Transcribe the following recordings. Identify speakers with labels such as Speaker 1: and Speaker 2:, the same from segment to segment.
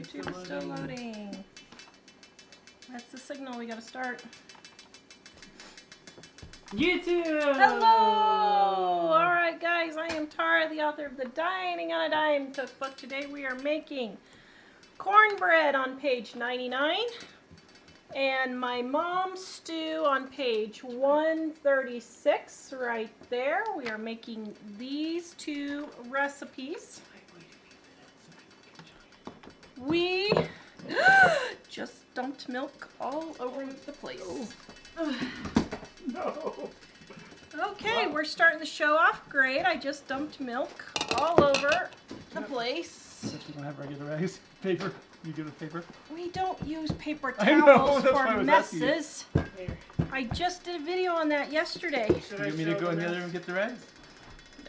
Speaker 1: YouTube is still loading. That's the signal. We gotta start.
Speaker 2: YouTube!
Speaker 1: Hello! Alright guys, I am Tara, the author of the Dining on a Dime cookbook. Today we are making cornbread on page 99 and my mom's stew on page 136 right there. We are making these two recipes. We just dumped milk all over the place.
Speaker 2: No.
Speaker 1: Okay, we're starting the show off great. I just dumped milk all over the place.
Speaker 2: Since we don't have regular rags. Paper. You give it paper?
Speaker 1: We don't use paper
Speaker 2: I know,
Speaker 1: towels
Speaker 2: that's why I
Speaker 1: for
Speaker 2: was asking you.
Speaker 1: messes. I just did a video on that yesterday.
Speaker 2: Do you want me to go in the other room and get the rags?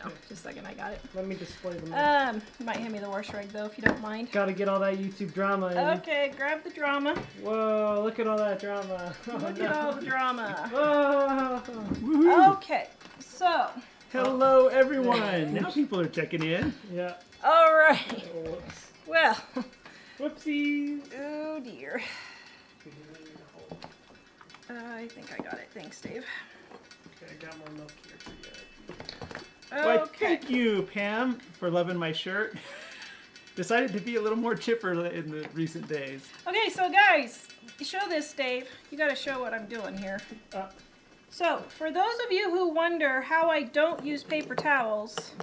Speaker 1: No, just a second, I got it.
Speaker 3: Let me display them.
Speaker 1: You might hand me the wash rag though, if you don't mind.
Speaker 3: Gotta get all that YouTube drama in.
Speaker 1: Okay, grab the drama.
Speaker 3: Whoa, look at all that drama.
Speaker 1: Look at all the drama.
Speaker 3: Whoa.
Speaker 1: Okay, so.
Speaker 2: Hello, everyone. Now people are checking in.
Speaker 3: Yeah.
Speaker 1: All right.
Speaker 3: Whoops.
Speaker 1: Well.
Speaker 3: Whoopsies.
Speaker 1: Oh dear. I think I got it. Thanks, Dave.
Speaker 3: Okay, I got more milk here for you.
Speaker 2: Why,
Speaker 1: Okay.
Speaker 2: thank you, Pam, for loving my shirt. Decided to be a little more chipper in the recent days.
Speaker 1: Okay, so guys, show this, Dave. You got to show what I'm doing here. So, for those of you who wonder how I don't use paper towels,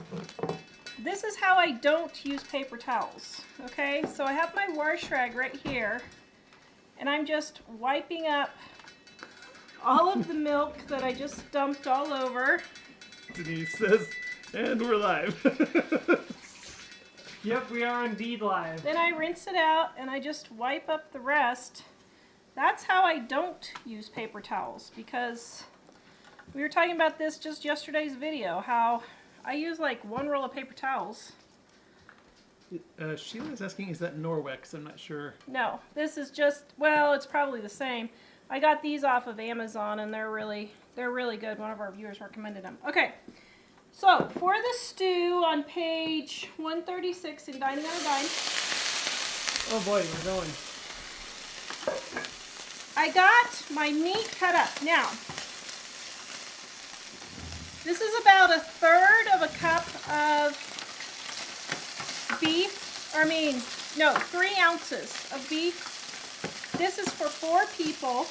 Speaker 1: this is how I don't use paper towels. Okay, so I have my wash rag right here, and I'm just wiping up all of the milk that I just dumped all over.
Speaker 2: Denise says, and we're live.
Speaker 3: Yep, we are indeed live.
Speaker 1: Then I rinse it out and I just wipe up the rest. That's how I don't use paper towels, because we were talking about this just yesterday's video, how I use like one roll of paper towels.
Speaker 2: Sheila's asking, is that Norwex? I'm not sure.
Speaker 1: No, this is just, well, it's probably the same. I got these off of Amazon and they're really good. One of our viewers recommended them. Okay, so for the stew on page 136 in Dining on a Dime,
Speaker 3: Oh boy, we're going.
Speaker 1: I got my meat cut up. Now, this is about 1/3 of a cup of beef, 3 ounces of beef. This is for 4 people.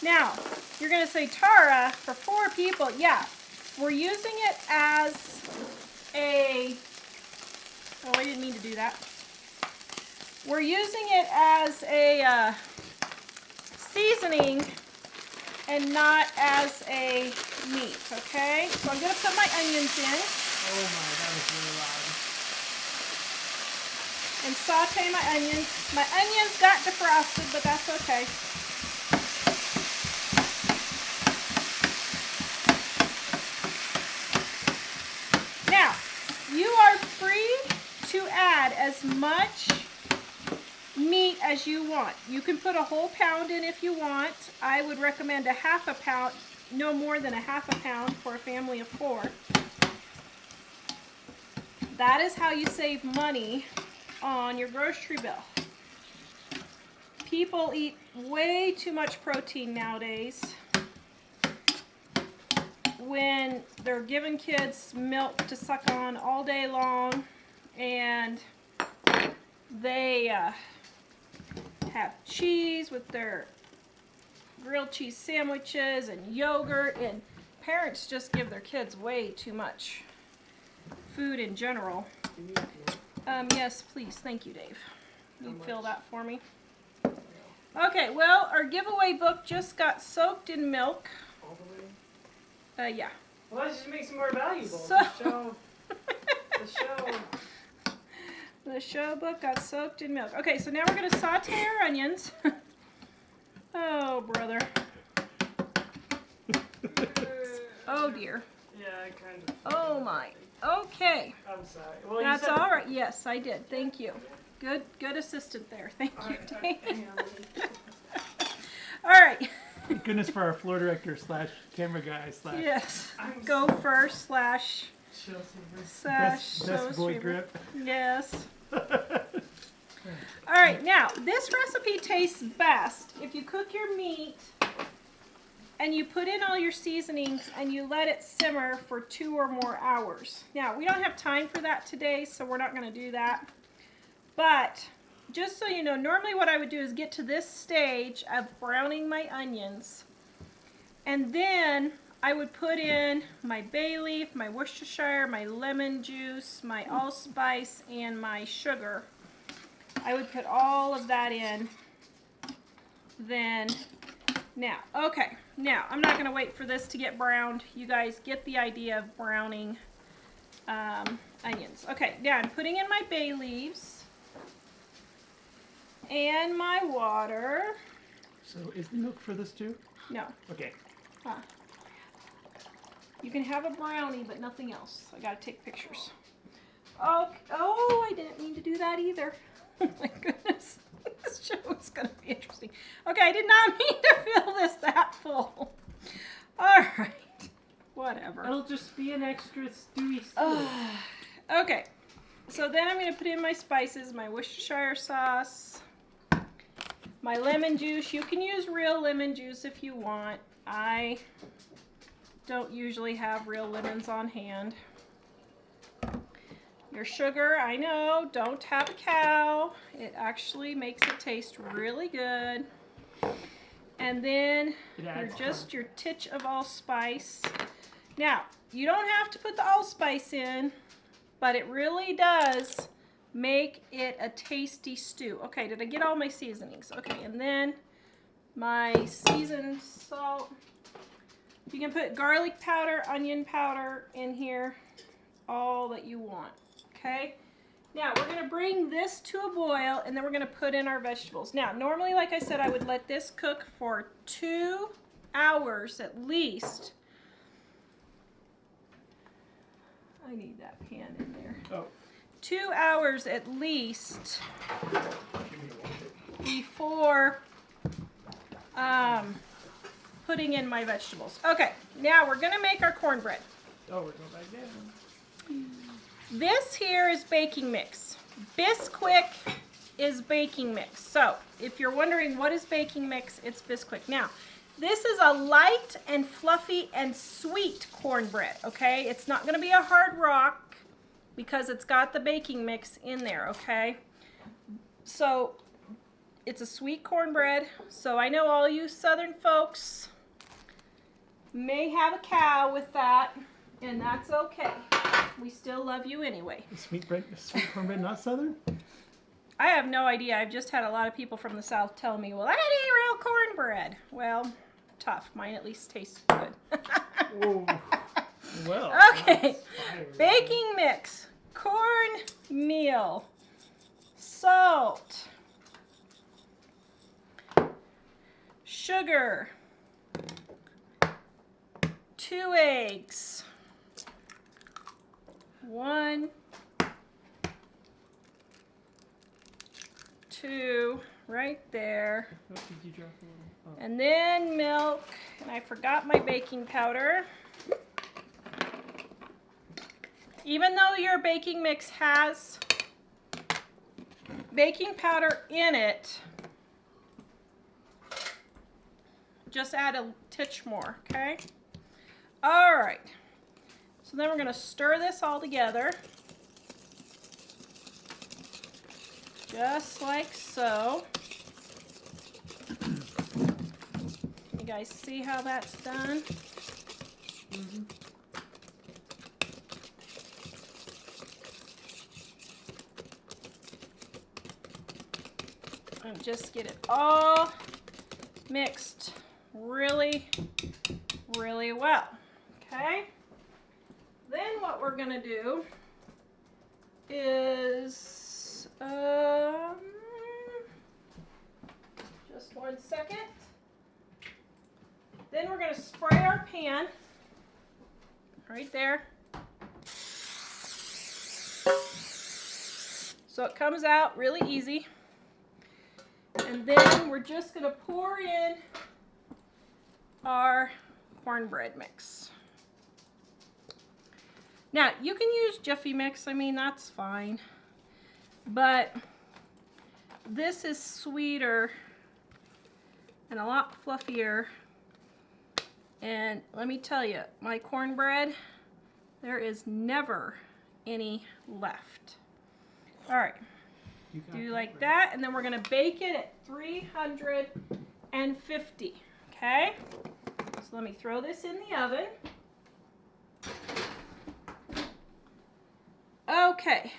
Speaker 1: Now, you're going to say, Tara, for 4 people, yeah, we're using it as a, oh, I didn't mean to do that. We're using it as a seasoning and not as a meat, okay? So I'm going to put my onions in.
Speaker 3: Oh my, that was really loud.
Speaker 1: And saute my onions. My onions got defrosted, but that's okay. Now, you are free to add as much meat as you want. You can put a whole pound in if you want. I would recommend a 1/2 pound, no more than a 1/2 pound for a family of 4. That is how you save money on your grocery bill. People eat way too much protein nowadays when they're giving kids milk to suck on all day long, and they have cheese with their grilled cheese sandwiches and yogurt, and parents just give their kids way too much food in general. Yes, please. Thank you, Dave. You fill that for me. Okay, well, our giveaway book just got soaked in milk.
Speaker 3: All the way?
Speaker 1: Yeah.
Speaker 3: Well, let's just make some more valuable.
Speaker 1: So- The show book got soaked in milk. Okay, so now we're going to saute our onions. Oh, brother. Oh, dear.
Speaker 3: Yeah, I kind of.
Speaker 1: Oh, my. Okay.
Speaker 3: I'm sorry. Well,
Speaker 1: That's
Speaker 3: you said
Speaker 1: all right. Yes, I did. Thank you. Good assistant there. Thank you, Dave.
Speaker 3: Hang on.
Speaker 1: All right.
Speaker 2: Thank goodness for our floor director / camera guy /
Speaker 1: Yes.
Speaker 3: I'm
Speaker 1: Gopher /
Speaker 3: Chelsea.
Speaker 2: best boy
Speaker 1: Streamer.
Speaker 2: grip.
Speaker 1: Yes. All right. right, now this recipe tastes best if you cook your meat and you put in all your seasonings and you let it simmer for 2 or more hours. Now, we don't have time for that today, so we're not going to do that. But just so you know, normally what I would do is get to this stage of browning my onions, and then I would put in my bay leaf, my Worcestershire, my lemon juice, my allspice, and my sugar. I would put all of that in. Then, now, okay, now I'm not going to wait for this to get browned. You guys get the idea of browning onions. Okay, now I'm putting in my bay leaves and my water.
Speaker 2: So is the milk for this too?
Speaker 1: No.
Speaker 2: Okay.
Speaker 1: You can have a brownie, but nothing else. I gotta take pictures. Oh, I didn't mean to do that either. Oh my goodness. This show is gonna be interesting. Okay, I did not mean to fill this that full. All right. Whatever.
Speaker 3: It'll just be an extra stewy stew.
Speaker 1: Okay. So then I'm gonna put in my spices, my Worcestershire sauce, my lemon juice. You can use real lemon juice if you want. I don't usually have real lemons on hand. Your sugar, I know, don't have a cow. It actually makes it taste really good. And then your titch of allspice. Now, you don't have to put the allspice in, but it really does make it a tasty stew. Okay, did I get all my seasonings? Okay, and then my seasoned salt. You can put garlic powder, onion powder in here, all that you want, okay? Now, we're gonna bring this to a boil, and then we're gonna put in our vegetables. Now, normally, like I said, I would let this cook for 2 hours at least. I need that pan in there.
Speaker 2: Oh.
Speaker 1: 2 hours at least before putting in my vegetables. Okay, now we're gonna make our cornbread.
Speaker 2: Oh, we're going back down.
Speaker 1: This here is baking mix. Bisquick is baking mix. So, if you're wondering what is baking mix, it's Bisquick. Now, this is a light and fluffy and sweet cornbread, okay? It's not gonna be a hard rock because it's got the baking mix in there, okay? So, it's a sweet cornbread. So I know all you southern folks may have a cow with that, and that's okay. We still love you anyway.
Speaker 2: Sweet cornbread, not southern?
Speaker 1: I have no idea. I've just had a lot of people from the south tell me, well, that ain't real cornbread. Well, tough. Mine at least tastes good.
Speaker 2: Oh, well.
Speaker 1: Okay. Baking mix. Cornmeal. Salt. Sugar. 2 eggs. 1, 2, right there.
Speaker 2: Oh, did you drop a little? Oh.
Speaker 1: And then milk, and I forgot my baking powder. Even though your baking mix has baking powder in it, just add a titch more, okay? All right. So then we're going to stir this all together. Just like so. You guys see how that's done?
Speaker 2: Mm-hmm.
Speaker 1: And just get it all mixed really, really well. Okay? Then what we're going to do is, just 1 second. Then we're going to spray our pan right there. So it comes out really easy. And then we're just going to pour in our cornbread mix. Now, you can use Jiffy Mix, I mean, that's fine. But this is sweeter and a lot fluffier. And let me tell you, my cornbread, there is never any left. All right, do like that, and then we're gonna bake it at 350, okay? So let me throw this in the oven. Okay,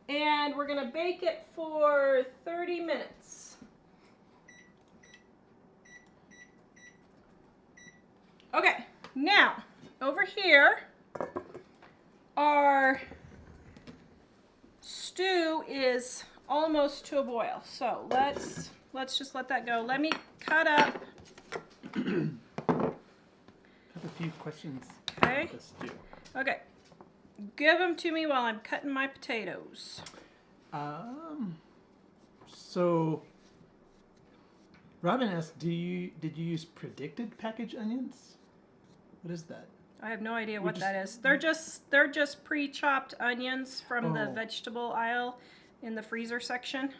Speaker 1: and we're gonna bake it for 30 minutes. Okay, now, over here, our stew is almost to a boil. So let's just let that go. Let me cut up.
Speaker 2: I have a few questions
Speaker 1: Okay.
Speaker 2: about this stew.
Speaker 1: Okay. Give them to me while I'm cutting my potatoes.
Speaker 2: So Robin asked, did you use predicted package onions? What is that?
Speaker 1: I have no idea
Speaker 2: We
Speaker 1: what
Speaker 2: just-
Speaker 1: that is. They're just pre-chopped onions from the
Speaker 2: Oh.
Speaker 1: vegetable aisle in the freezer section.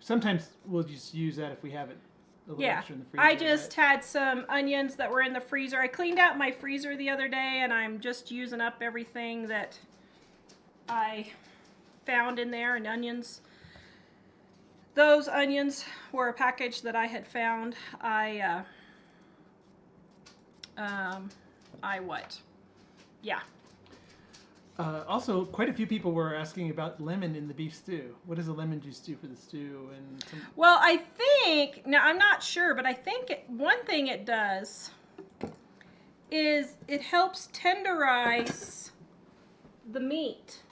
Speaker 2: Sometimes we'll just use that if we have it a little
Speaker 1: Yeah,
Speaker 2: extra in the freezer.
Speaker 1: I just had some onions that were in the freezer. I cleaned out my freezer the other day, and I'm just using up everything that I found in there, and onions. Those onions were a package that I had found. Yeah.
Speaker 2: Also, quite a few people were asking about lemon in the beef stew. What does a lemon juice do for the stew? And
Speaker 1: Well, I think, now I'm not sure, but I think one thing it does is it helps tenderize the meat,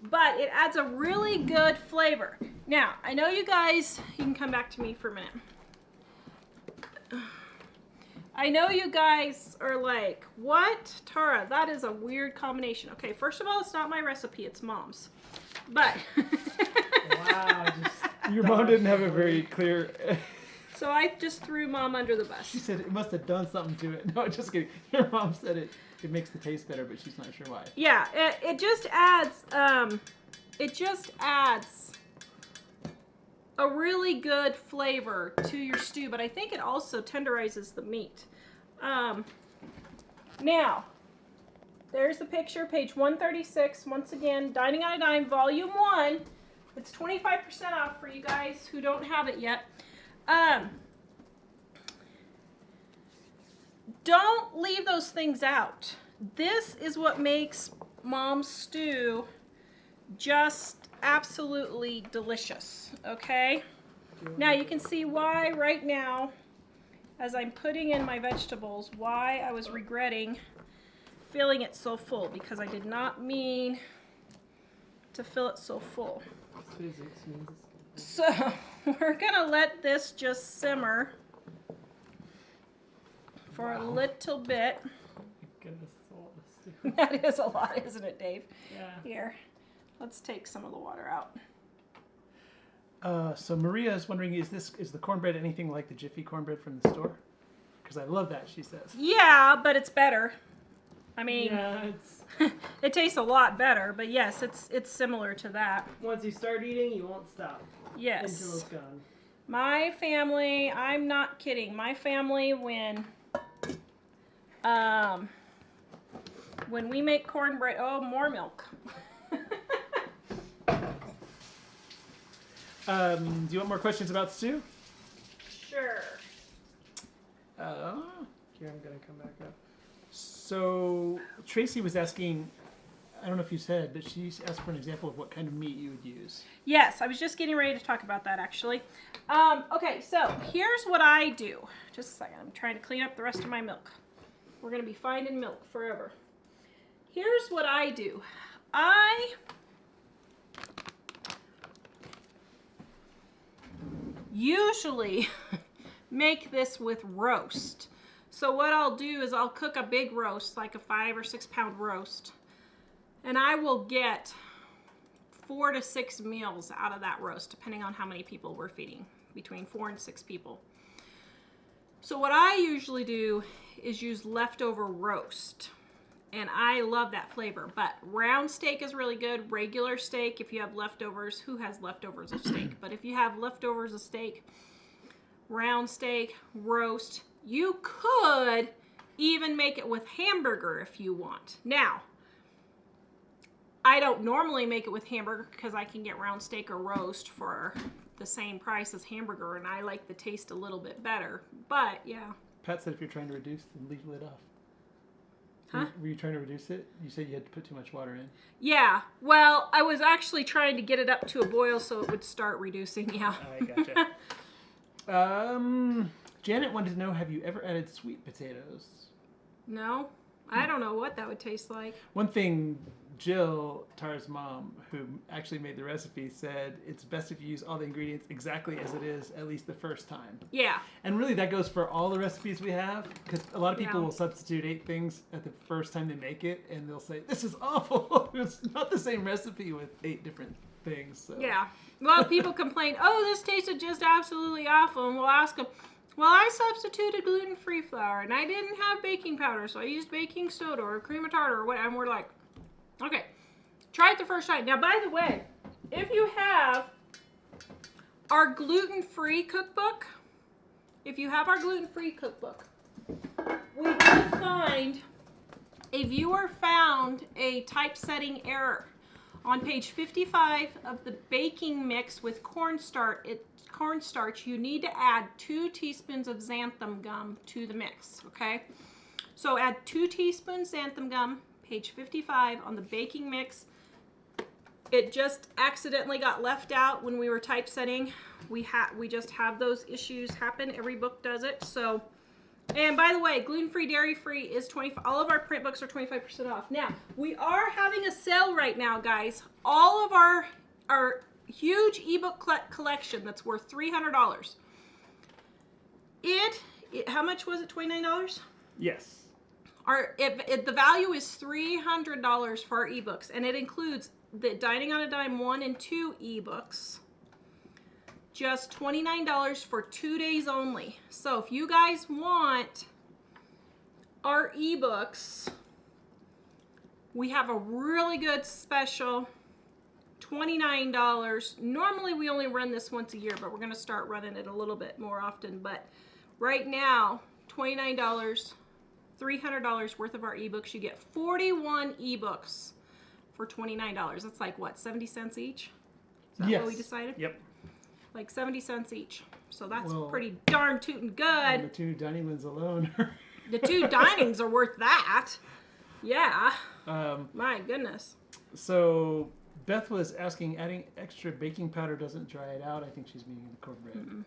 Speaker 1: but it adds a really good flavor. Now, I know you guys, you can come back to me for a minute. I know you guys are like, what? Tara, that is a weird combination. Okay, first of all, it's not my recipe, it's Mom's. But,
Speaker 3: Wow,
Speaker 2: your mom didn't have a very clear.
Speaker 1: so I just threw Mom under the
Speaker 2: She
Speaker 1: bus.
Speaker 2: said it must have done something to it. No, just kidding. Your mom said it makes the taste better, but she's not sure why.
Speaker 1: Yeah, it just adds, a really good flavor to your stew, but I think it also tenderizes the meat. Now, there's the picture, page 136. Once again, Dining on a Dime, Volume 1. It's 25% off for you guys who don't have it yet. Don't leave those things out. This is what makes Mom's stew just absolutely delicious, okay? Now you can see why right now, as I'm putting in my vegetables, why I was regretting filling it so full, because I did not mean to fill it so full.
Speaker 3: physics means it's
Speaker 1: So we're gonna let this just simmer for a little bit.
Speaker 3: goodness, it's all this too.
Speaker 1: That is a lot, isn't it, Dave?
Speaker 3: Yeah.
Speaker 1: Here, let's take some of the water out.
Speaker 2: So Maria is wondering, is the cornbread anything like the Jiffy cornbread from the store? Because I love that, she says.
Speaker 1: Yeah, but it's better. I mean,
Speaker 3: Yeah, it's
Speaker 1: it tastes a lot better, but yes, it's similar to that.
Speaker 3: once you start eating, you won't stop until
Speaker 1: Yes.
Speaker 3: it's gone.
Speaker 1: My family, I'm not kidding. My family, when we make cornbread, oh, more milk.
Speaker 2: Do you want more questions about stew?
Speaker 1: Sure.
Speaker 3: Here, I'm gonna come back up.
Speaker 2: So Tracy was asking, I don't know if you said, but she asked for an example of what kind of meat you would use.
Speaker 1: Yes, I was just getting ready to talk about that actually. Okay, so here's what I do. Just a second, I'm trying to clean up the rest of my milk. We're gonna be finding milk forever. Here's what I do. I usually make this with roast. So what I'll do is I'll cook a big roast, like a 5 or 6 pound roast, and I will get 4 to 6 meals out of that roast, depending on how many people we're feeding, between 4 and 6 people. So what I usually do is use leftover roast. and I love that flavor. But round steak is really good. Regular steak, if you have leftovers, who has leftovers of steak? But if you have leftovers of steak, round steak, roast, you could even make it with hamburger if you want. Now, I don't normally make it with hamburger because I can get round steak or roast for the same price as hamburger, and I like the taste a little bit better. But yeah.
Speaker 2: Pat said if you're trying to reduce, then leave the lid off.
Speaker 1: Huh?
Speaker 2: Were you trying to reduce it? You said you had to put too much water in.
Speaker 1: Yeah. Well, I was actually trying to get it up to a boil so it would start reducing. Yeah.
Speaker 2: I gotcha. Janet wanted to know, have you ever added sweet potatoes?
Speaker 1: No, I don't know what that would taste like.
Speaker 2: One thing, Jill, Tara's mom, who actually made the recipe, said it's best if you use all the ingredients exactly as it is, at least the first time.
Speaker 1: Yeah.
Speaker 2: And really, that goes for all the recipes we have, because a lot of people
Speaker 1: Yeah.
Speaker 2: will substitute 8 things at the first time they make it, and they'll say, this is awful. It's not the same recipe with 8 different things. So.
Speaker 1: Yeah. Well, people complain, oh, this tasted just absolutely awful, and we'll ask them, well, I substituted gluten-free flour, and I didn't have baking powder, so I used baking soda or cream of tartar or what, and we're like, okay, try it the first time. Now, by the way, if you have our gluten-free cookbook, we do find a viewer found a typesetting error. On page 55 of the baking mix with cornstarch, you need to add 2 teaspoons of xanthan gum to the mix, okay? So add 2 teaspoons xanthan gum, page 55 on the baking mix. It just accidentally got left out when we were typesetting. We just have those issues happen. Every book does it. So, and by the way, gluten-free, dairy-free is 25. All of our print books are 25% off. Now, we are having a sale right now, guys. All of our huge ebook collection that's worth $300. How much was it? $29?
Speaker 2: Yes.
Speaker 1: The value is $300 for our ebooks, and it includes the Dining on a Dime 1 and 2 ebooks. Just $29 for 2 days only. So if you guys want our ebooks, we have a really good special, $29. Normally we only run this once a year, but we're going to start running it a little bit more often. But right now, $29, $300 worth of our ebooks. You get 41 ebooks for $29. That's like what, 70 cents each? Is that what we decided?
Speaker 2: Yep.
Speaker 1: Like 70 cents each. So that's
Speaker 2: Well,
Speaker 1: pretty darn tootin' good.
Speaker 2: The 2 dining ones alone.
Speaker 1: The 2 dinings are worth that. Yeah.
Speaker 2: Um,
Speaker 1: My goodness.
Speaker 2: So Beth was asking, adding extra baking powder doesn't dry it out. I think she's meaning the cornbread.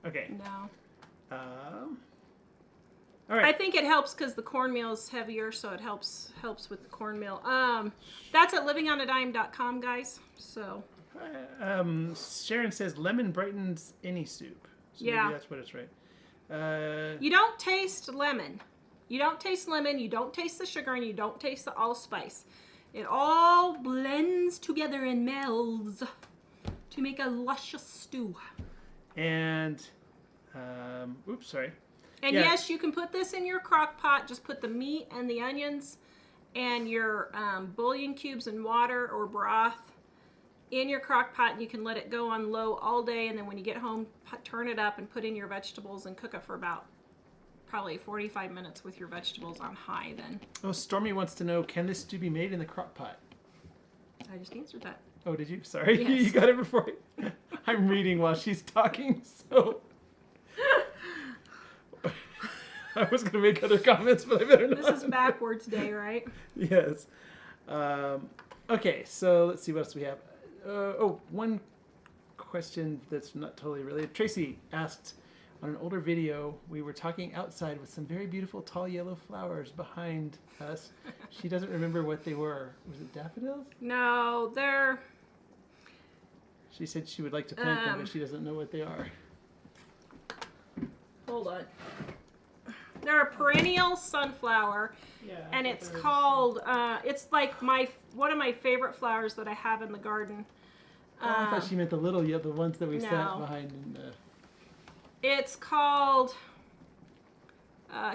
Speaker 2: Okay.
Speaker 1: No.
Speaker 2: All right.
Speaker 1: I think it helps because the cornmeal is heavier, so it helps with the cornmeal. That's at livingonadime.com, guys. So.
Speaker 2: Sharon says lemon brightens any soup. So
Speaker 1: Yeah.
Speaker 2: maybe that's what it's right.
Speaker 1: You don't taste lemon. You don't taste lemon. You don't taste the sugar, and you don't taste the allspice. It all blends together and melds to make a luscious stew.
Speaker 2: And, oops, sorry.
Speaker 1: And
Speaker 2: Yeah.
Speaker 1: yes, you can put this in your crock pot. Just put the meat and the onions and your bouillon cubes and water or broth in your crock pot, and you can let it go on low all day, and then when you get home, turn it up and put in your vegetables and cook it for about probably 45 minutes with your vegetables on high then.
Speaker 2: Oh, Stormy wants to know, can this stew be made in the crock pot?
Speaker 1: I just answered that.
Speaker 2: Oh, did you? Sorry.
Speaker 1: Yes.
Speaker 2: You got it before I'm reading while she's talking, so I was going to make other comments, but I better not.
Speaker 1: This is backwards day, right?
Speaker 2: Yes. Okay, so let's see what else we have. One question that's not totally related. Tracy asked, on an older video, we were talking outside with some very beautiful tall yellow flowers behind us. She doesn't remember what they were. Was it daffodils?
Speaker 1: No, they're...
Speaker 2: She said she would like to plant them, but she doesn't know what they are.
Speaker 1: Hold on. They're a perennial sunflower,
Speaker 3: Yeah.
Speaker 1: and it's called, it's like one of my favorite flowers that I have in the garden.
Speaker 2: I thought she meant the little, the ones that we sat
Speaker 1: No.
Speaker 2: behind in the...
Speaker 1: It's called,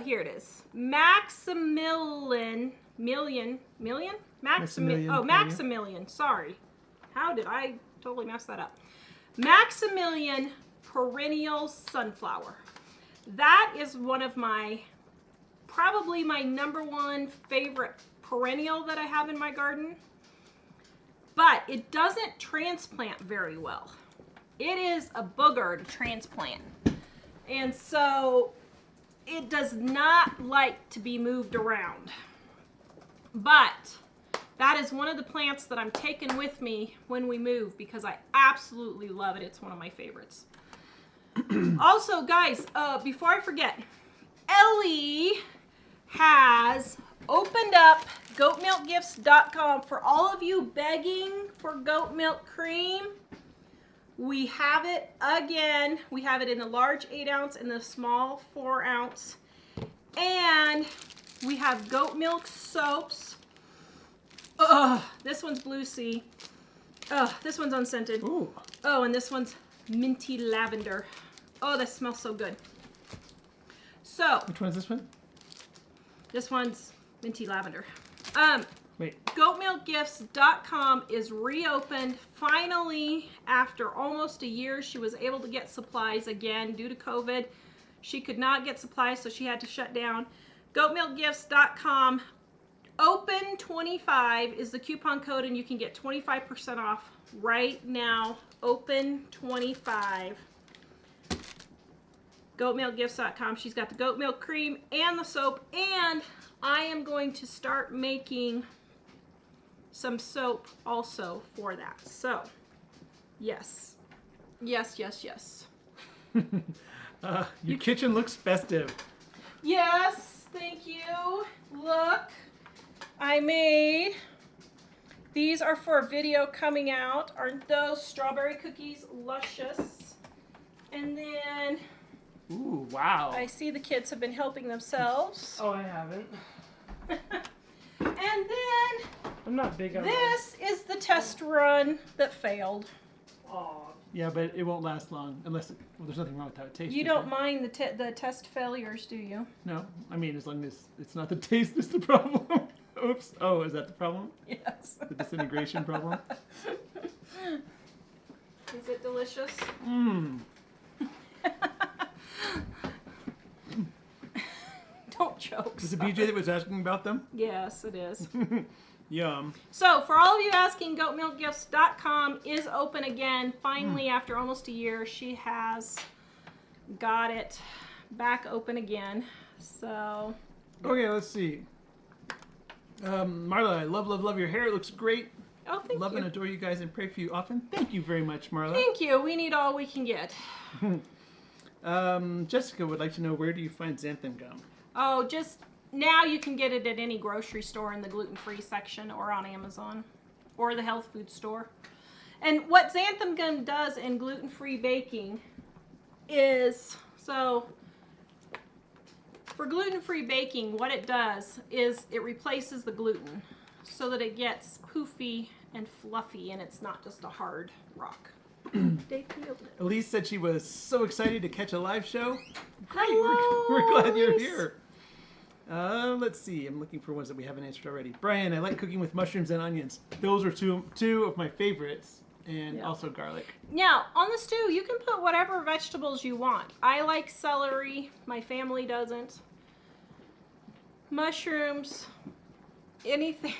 Speaker 1: here it is, Maximilian
Speaker 2: Maximilian,
Speaker 1: Oh, Maximilian. Sorry. How did I totally mess that up? Maximilian perennial sunflower. That is one of probably my #1 favorite perennial that I have in my garden. But it doesn't transplant very well. It is a booger to transplant. And so it does not like to be moved around. But that is one of the plants that I'm taking with me when we move because I absolutely love it. It's one of my favorites. Also, guys, before I forget, Ellie has opened up goatmilkgifts.com for all of you begging for goat milk cream. We have it again. We have it in the large 8 ounce and the small 4 ounce. And we have goat milk soaps. This one's Blue Sea. This one's unscented.
Speaker 2: Ooh.
Speaker 1: Oh, and this one's minty lavender. Oh, that smells so good. So,
Speaker 2: Which one is this one?
Speaker 1: this one's minty lavender.
Speaker 2: Wait.
Speaker 1: Goatmilkgifts.com is reopened. Finally, after almost a year, she was able to get supplies again due to COVID. She could not get supplies, so she had to shut down. Goatmilkgifts.com. Open25 is the coupon code, and you can get 25% off right now. Open25. Goatmilkgifts.com. She's got the goat milk cream and the soap, and I am going to start making some soap also for that. So, yes. Yes, yes, yes.
Speaker 2: Your kitchen looks festive.
Speaker 1: Yes, thank you. Look, I made, these are for a video coming out. Aren't those strawberry cookies luscious? And then
Speaker 2: Ooh, wow.
Speaker 1: I see the kids have been helping themselves.
Speaker 3: Oh, I haven't.
Speaker 1: And then
Speaker 3: I'm not big on
Speaker 1: this is the test run that failed.
Speaker 3: Aw.
Speaker 2: Yeah, but it won't last long unless there's nothing wrong with how it tastes.
Speaker 1: You
Speaker 2: is
Speaker 1: don't
Speaker 2: there?
Speaker 1: mind the test failures, do you?
Speaker 2: No, I mean as long as it's not the taste that's the problem. Oops. Oh, is that the problem?
Speaker 1: Yes.
Speaker 2: The disintegration problem?
Speaker 1: Is it delicious?
Speaker 2: Mmm.
Speaker 1: Don't choke.
Speaker 2: Is it BJ that was asking about them?
Speaker 1: Yes, it is.
Speaker 2: Yum.
Speaker 1: So, for all of you asking, goatmilkgifts.com is open again. Finally, after almost a year, she has got it back open again. So,
Speaker 2: Okay, let's see. Marla, I love your hair. It looks great.
Speaker 1: oh, thank
Speaker 2: Love
Speaker 1: you.
Speaker 2: and adore you guys and pray for you often. Thank you very much, Marla.
Speaker 1: Thank you. We need all we can get.
Speaker 2: Jessica would like to know, where do you find xanthan gum?
Speaker 1: Oh, just now you can get it at any grocery store in the gluten-free section or on Amazon or the health food store. And what xanthan gum does in gluten-free baking is, so for gluten-free baking, what it does is it replaces the gluten so that it gets poofy and fluffy and it's not just a hard rock. Dave, can you open it?
Speaker 2: Elise said she was so excited to catch a live show. Great,
Speaker 1: Hello,
Speaker 2: we're glad you're
Speaker 1: Elise.
Speaker 2: here. Let's see. I'm looking for ones that we haven't answered already. Brian, I like cooking with mushrooms and onions. Those are two of my favorites, and
Speaker 1: Yeah.
Speaker 2: also garlic.
Speaker 1: Now, on the stew, you can put whatever vegetables you want. I like celery. My family doesn't. Mushrooms. Anything.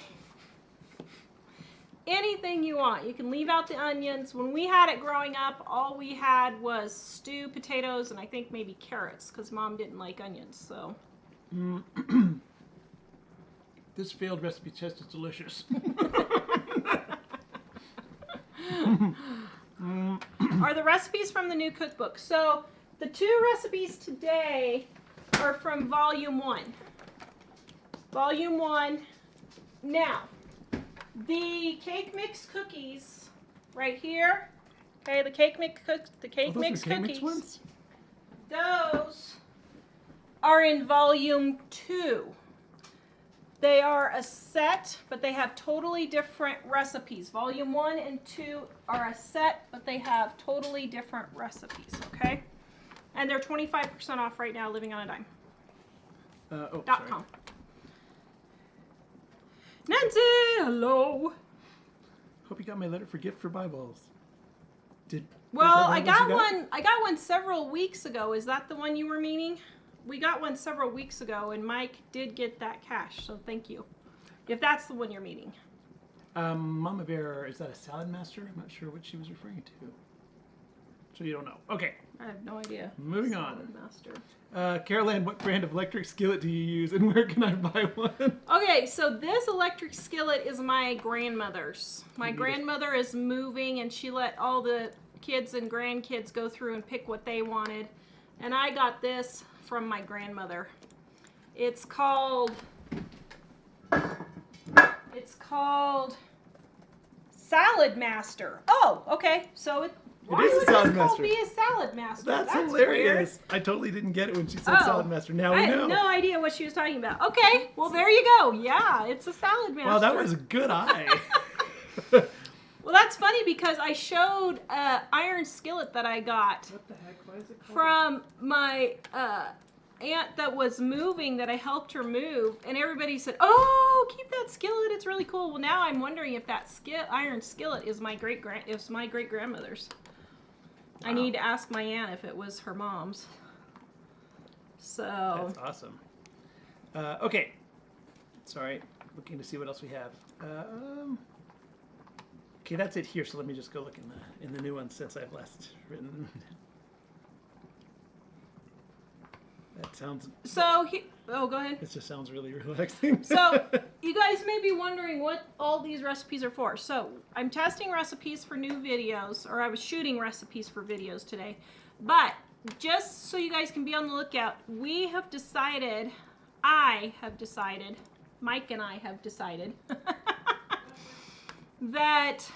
Speaker 1: Anything you want. You can leave out the onions. When we had it growing up, all we had was stew, potatoes, and I think maybe carrots, because Mom didn't like onions, so.
Speaker 2: This failed recipe test is delicious.
Speaker 1: Are the recipes from the new cookbook. So the 2 recipes today are from volume 1. Volume 1. Now, the cake mix cookies right here. Okay, the cake mix
Speaker 2: Those
Speaker 1: cookies.
Speaker 2: are K-Mix ones?
Speaker 1: Those are in volume 2. They are a set, but they have totally different recipes. Volume 1 and 2 are a set, but they have totally different recipes, okay? And they're 25% off right now, living on a dime.
Speaker 2: Sorry.
Speaker 1: .com. Nancy, hello.
Speaker 2: Hope you got my letter for gift for Bibles.
Speaker 1: Well, I got one. I got one several weeks ago. Is that the one you were meaning? We got one several weeks ago, and Mike did get that cash. So thank you. If that's the one you're meaning.
Speaker 2: Mama Bear, is that a Salad Master? I'm not sure what she was referring to. So you don't know. Okay.
Speaker 1: I have no idea.
Speaker 2: Moving on.
Speaker 1: Salad Master.
Speaker 2: Carol Ann, what brand of electric skillet do you use, and where can I buy one?
Speaker 1: Okay, so this electric skillet is my grandmother's. My grandmother is moving, and she let all the kids and grandkids go through and pick what they wanted. And I got this from my grandmother. It's called Salad Master. Oh, okay. So why
Speaker 2: is a
Speaker 1: would
Speaker 2: Salad
Speaker 1: this called
Speaker 2: Master.
Speaker 1: be a Salad Master?
Speaker 2: That's
Speaker 1: Weird.
Speaker 2: hilarious. I totally didn't get it when she said
Speaker 1: Oh.
Speaker 2: Salad Master. Now we
Speaker 1: I
Speaker 2: know.
Speaker 1: had no idea what she was talking about. Okay, well there you go. Yeah, it's a Salad Master.
Speaker 2: Wow, that was a good eye.
Speaker 1: Well, that's funny because I showed an iron skillet that I got
Speaker 3: What the heck? Why is it called?
Speaker 1: from my aunt that was moving, that I helped her move, and everybody said, "Oh, keep that skillet. It's really cool." Well, now I'm wondering if that iron skillet is my great grandmother's. I need to ask my aunt if it was her mom's. So
Speaker 2: That's awesome. Okay. Sorry. Looking to see what else we have. Okay, that's it here. So let me just go look in the new one since I've last written. That sounds.
Speaker 1: oh, go ahead.
Speaker 2: It just sounds really relaxing.
Speaker 1: So, you guys may be wondering what all these recipes are for. So, I'm testing recipes for new videos, or I was shooting recipes for videos today. But, just so you guys can be on the lookout, Mike and I have decided, that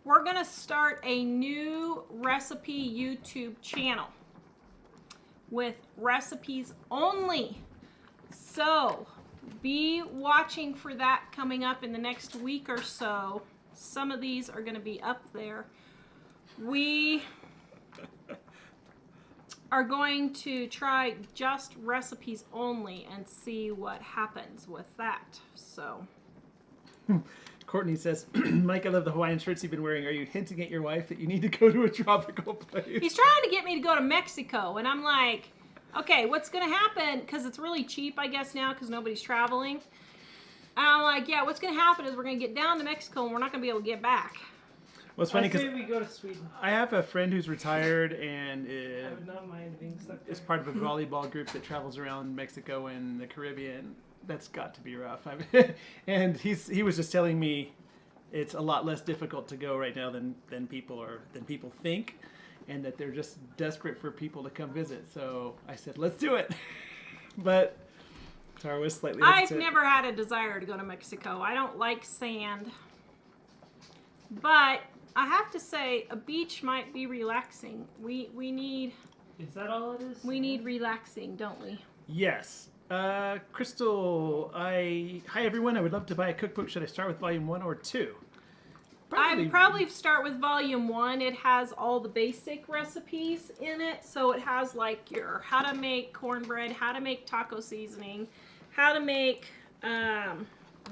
Speaker 1: we're going to start a new recipe YouTube channel with recipes only. So be watching for that coming up in the next week or so. Some of these are going to be up there. We are going to try just recipes only and see what happens with that. So
Speaker 2: Courtney says, Mike, I love the Hawaiian shirts you've been wearing. Are you hinting at your wife that you need to go to a tropical place?
Speaker 1: he's trying to get me to go to Mexico, and I'm like, okay, what's going to happen? Because it's really cheap, I guess, now because nobody's traveling. And I'm like, yeah, what's going to happen is we're going to get down to Mexico, and we're not going to be able to get back.
Speaker 2: Well, it's funny
Speaker 3: I say
Speaker 2: because
Speaker 3: we go to Sweden.
Speaker 2: I have a friend who's retired and
Speaker 3: I would not mind being stuck there.
Speaker 2: is part of a volleyball group that travels around Mexico and the Caribbean. That's got to be rough. And he was just telling me it's a lot less difficult to go right now than people think, and that they're just desperate for people to come visit. So I said, let's do it. But Tara was slightly
Speaker 1: I've
Speaker 2: hesitant.
Speaker 1: never had a desire to go to Mexico. I don't like sand. But I have to say, a beach might be relaxing. We need
Speaker 3: Is that all it is?
Speaker 1: relaxing, don't we?
Speaker 2: Yes. Crystal, hi everyone. I would love to buy a cookbook. Should I start with volume 1 or 2?
Speaker 1: I would probably start with volume 1. It has all the basic recipes in it. So it has like your how to make cornbread, how to make taco seasoning, how to make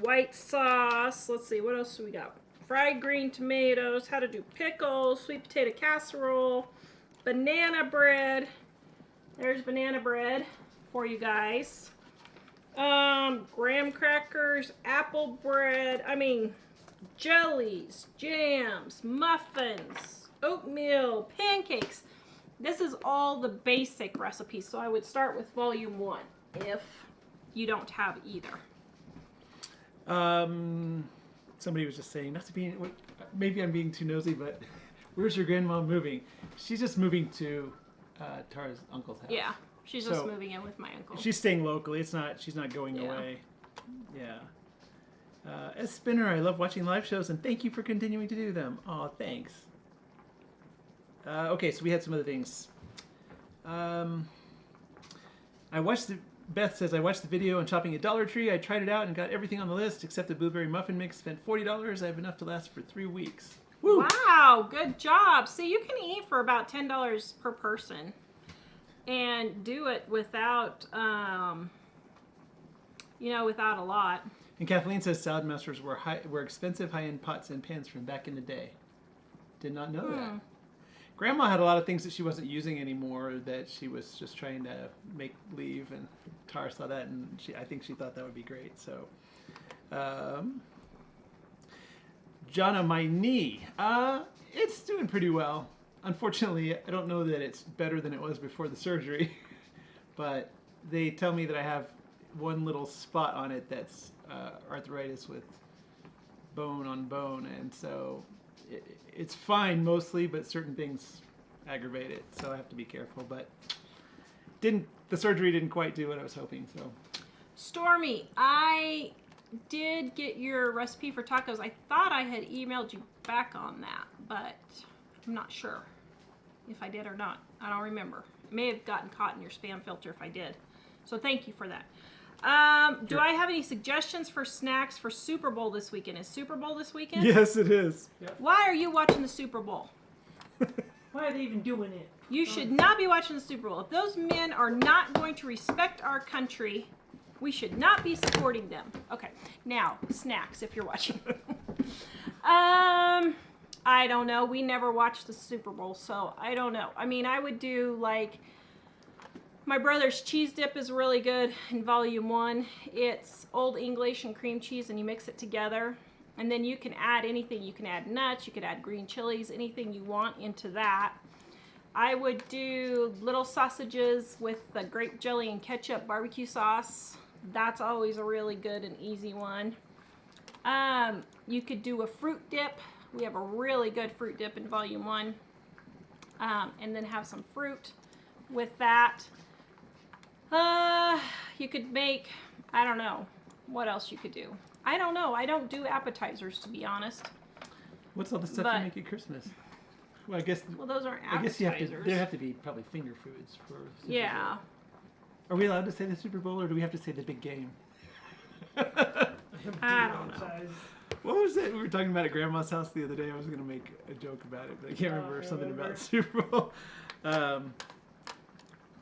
Speaker 1: white sauce. Let's see, what else do we got? Fried green tomatoes, how to do pickles, sweet potato casserole, banana bread. There's banana bread for you guys. Graham crackers, apple bread, jellies, jams, muffins, oatmeal, pancakes. This is all the basic recipes, so I would start with volume 1 if you don't have either.
Speaker 2: Somebody was just saying, not to be, maybe I'm being too nosy, but where's your grandma moving? She's just moving to Tara's uncle's house.
Speaker 1: Yeah, she's just moving in with my uncle.
Speaker 2: She's staying locally. She's not going away. Yeah. As Spinner, I love watching live shows, and thank you for continuing to do them. Aw, thanks. Okay, so we had some other things. Beth says, I watched the video on shopping at Dollar Tree. I tried it out and got everything on the list except the blueberry muffin mix. Spent $40. I have enough to last for 3 weeks. Woo!
Speaker 1: Wow, good job. See, you can eat for about $10 per person and do it without, without a lot.
Speaker 2: And Kathleen says salad masters were expensive high-end pots and pans from back in the day. Did not know that. Grandma had a lot of things that she wasn't using anymore that she was just trying to make leave, and Tara saw that, and I think she thought that would be great. So, Jonna, my knee, it's doing pretty well. Unfortunately, I don't know that it's better than it was before the surgery, but they tell me that I have one little spot on it that's arthritis with bone on bone, and so it's fine mostly, but certain things aggravate it, so I have to be careful. But the surgery didn't quite do what I was hoping. So,
Speaker 1: Stormy, I did get your recipe for tacos. I thought I had emailed you back on that, but I'm not sure if I did or not. I don't remember. It may have gotten caught in your spam filter if I did. So thank you for that. Do I have any suggestions for snacks for Super Bowl this weekend? Is Super Bowl this weekend?
Speaker 2: yes, it is.
Speaker 3: Yep.
Speaker 1: Why are you watching the Super Bowl?
Speaker 3: Why are they even doing it?
Speaker 1: You should not be watching the Super Bowl. If those men are not going to respect our country, we should not be supporting them. Okay, now, snacks if you're watching. I don't know. We never watched the Super Bowl, so I don't know. I mean, I would do like... My brother's cheese dip is really good in volume 1. It's Old English and cream cheese, and you mix it together. And then you can add anything. You can add nuts, you could add green chilies, anything you want into that. I would do little sausages with the grape jelly and ketchup barbecue sauce. That's always a really good and easy one. You could do a fruit dip. We have a really good fruit dip in volume 1. And then have some fruit with that. You could make, I don't know, what else you could do. I don't know. I don't do appetizers, to be honest.
Speaker 2: What's all the stuff you make at Christmas? Well, I guess.
Speaker 1: Well, those aren't appetizers.
Speaker 2: I guess you have to. There have to be probably finger foods for. Super
Speaker 1: yeah.
Speaker 2: Bowl. Are we allowed to say the Super Bowl, or do we have to say the big game?
Speaker 1: I don't know.
Speaker 2: What was it we were talking about at Grandma's house the other day? I was going to make a joke about it, but I can't remember something about the Super Bowl.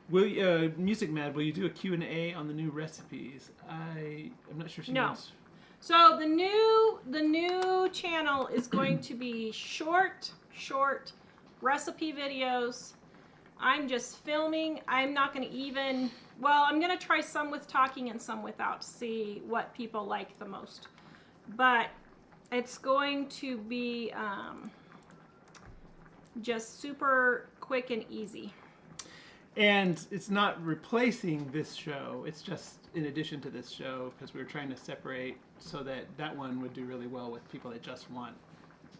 Speaker 2: Music Mad, will you do a Q&A on the new recipes? I'm not sure she knows.
Speaker 1: So the new channel is going to be short recipe videos. I'm just filming. I'm not going to even, well, I'm going to try some with talking and some without to see what people like the most. But it's going to be just super quick and easy.
Speaker 2: And it's not replacing this show. It's just in addition to this show, because we were trying to separate so that that one would do really well with people that just want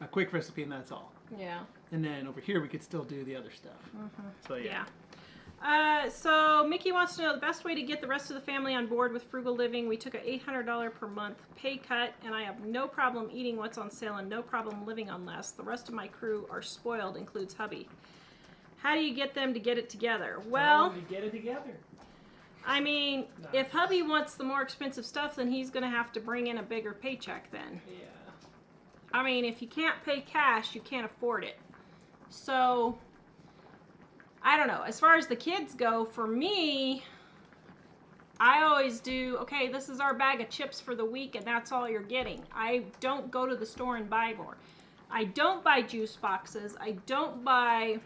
Speaker 2: a quick recipe and that's all.
Speaker 1: Yeah.
Speaker 2: And then over here we could still do the other stuff.
Speaker 1: Mm-hmm.
Speaker 2: So yeah.
Speaker 1: So Mickey wants to know the best way to get the rest of the family on board with Frugal Living. We took an $800 per month pay cut, and I have no problem eating what's on sale and no problem living on less. The rest of my crew are spoiled, includes hubby. How do you get them to get it together? Well,
Speaker 3: you get it together.
Speaker 1: I mean, if hubby wants the more expensive stuff, then he's going to have to bring in a bigger paycheck then.
Speaker 3: Yeah.
Speaker 1: I mean, if you can't pay cash, you can't afford it. So, I don't know. As far as the kids go, for me, I always do, okay, this is our bag of chips for the week, and that's all you're getting. I don't go to the store and buy more. I don't buy juice boxes. I don't buy,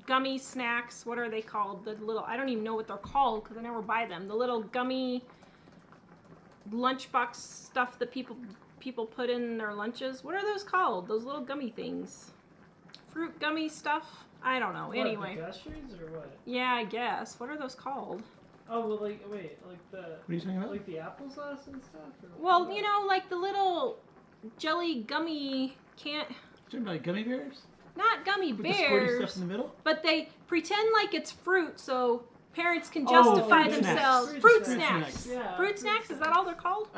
Speaker 1: gummy snacks. What are they called? The little, I don't even know what they're called because I never buy them. The little gummy lunchbox stuff that people put in their lunches. What are those called? Those little gummy things. Fruit gummy stuff? I don't know.
Speaker 3: What,
Speaker 1: anyway.
Speaker 3: The Gushers or what?
Speaker 1: Yeah, I guess. What are those called?
Speaker 3: Oh, well, like the...
Speaker 2: What are you talking about?
Speaker 3: Like the applesauce and stuff? Or
Speaker 1: well, you know, like the little jelly gummy can't...
Speaker 2: You're talking about gummy bears?
Speaker 1: Not gummy
Speaker 2: With
Speaker 1: bears.
Speaker 2: the squirty stuff in the middle?
Speaker 1: But they pretend like it's fruit so parents can justify
Speaker 2: fruit
Speaker 1: themselves.
Speaker 2: snacks.
Speaker 1: Fruit
Speaker 2: Fruit
Speaker 1: snacks.
Speaker 2: snacks.
Speaker 3: Yeah,
Speaker 1: Fruit snacks, is that all they're called?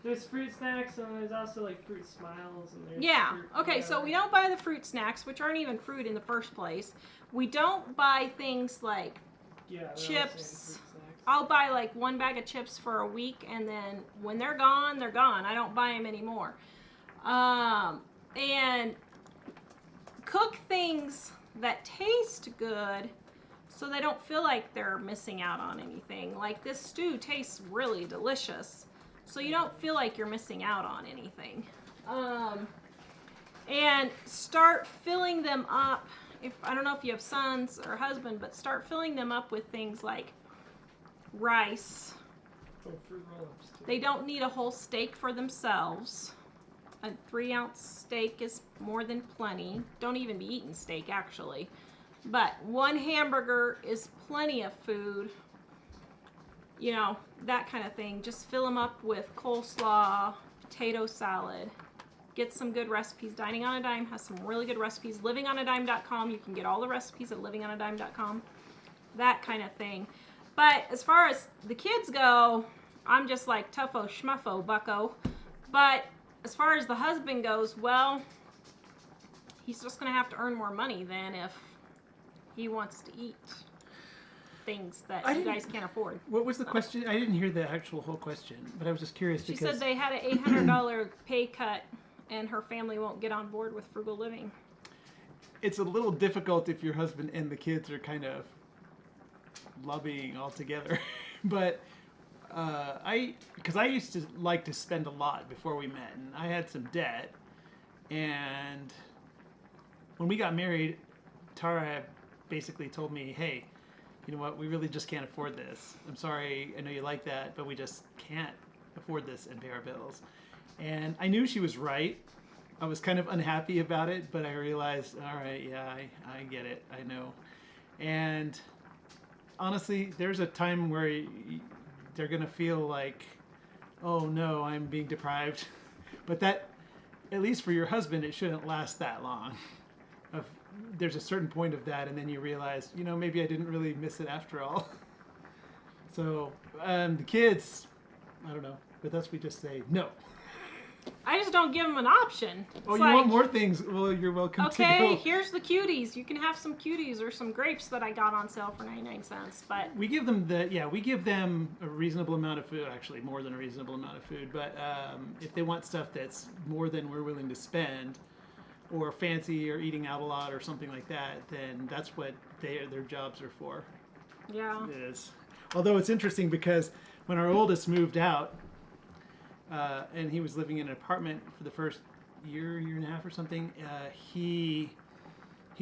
Speaker 3: There's fruit snacks and there's also like fruit smiles and there's
Speaker 1: Yeah.
Speaker 3: fruit,
Speaker 1: Okay, so we don't buy the fruit snacks, which aren't even fruit in the first place. We don't buy things like chips. I'll buy like one bag of chips for a week, and then when they're gone, they're gone. I don't buy them anymore. And cook things that taste good so they don't feel like they're missing out on anything. Like this stew tastes really delicious, so you don't feel like you're missing out on anything. And start filling them up. I don't know if you have sons or husband, but start filling them up with things like rice. They don't need a whole steak for themselves. A 3-ounce steak is more than plenty. Don't even be eating steak, actually. But 1 hamburger is plenty of food. You know, that kind of thing. Just fill them up with coleslaw, potato salad. Get some good recipes. Dining on a Dime has some really good recipes. Livingonadime.com. You can get all the recipes at livingonadime.com. That kind of thing. But as far as the kids go, I'm just like tougho schmuffo bucko. But as far as the husband goes, well, he's just going to have to earn more money than if he wants to eat things that you guys can't afford.
Speaker 2: What was the question? I didn't hear the actual whole question, but I was just curious
Speaker 1: She
Speaker 2: because...
Speaker 1: said they had an $800 pay cut and her family won't get on board with frugal living.
Speaker 2: It's a little difficult if your husband and the kids are kind of lobbying all together. But because I used to like to spend a lot before we met, and I had some debt. And when we got married, Tara basically told me, hey, you know what, we really just can't afford this. I'm sorry, I know you like that, but we just can't afford this and pay our bills. And I knew she was right. I was kind of unhappy about it, but I realized, all right, yeah, I get it. I know. And honestly, there's a time where they're going to feel like, oh no, I'm being deprived. But that, at least for your husband, it shouldn't last that long. There's a certain point of that, and then you realize, you know, maybe I didn't really miss it after all. So the kids, I don't know, but that's we just say no.
Speaker 1: I just don't give them an option. It's
Speaker 2: you want more things? Well, you're welcome to go.
Speaker 1: Okay, here's the cuties. You can have some cuties or some grapes that I got on sale for 99 cents. But
Speaker 2: we give them we give them a reasonable amount of food, actually more than a reasonable amount of food. But if they want stuff that's more than we're willing to spend, or fancy, or eating out a lot, or something like that, then that's what their jobs are for.
Speaker 1: Yeah.
Speaker 2: It is. Although it's interesting because when our oldest moved out, and he was living in an apartment for the first year and a half or something, he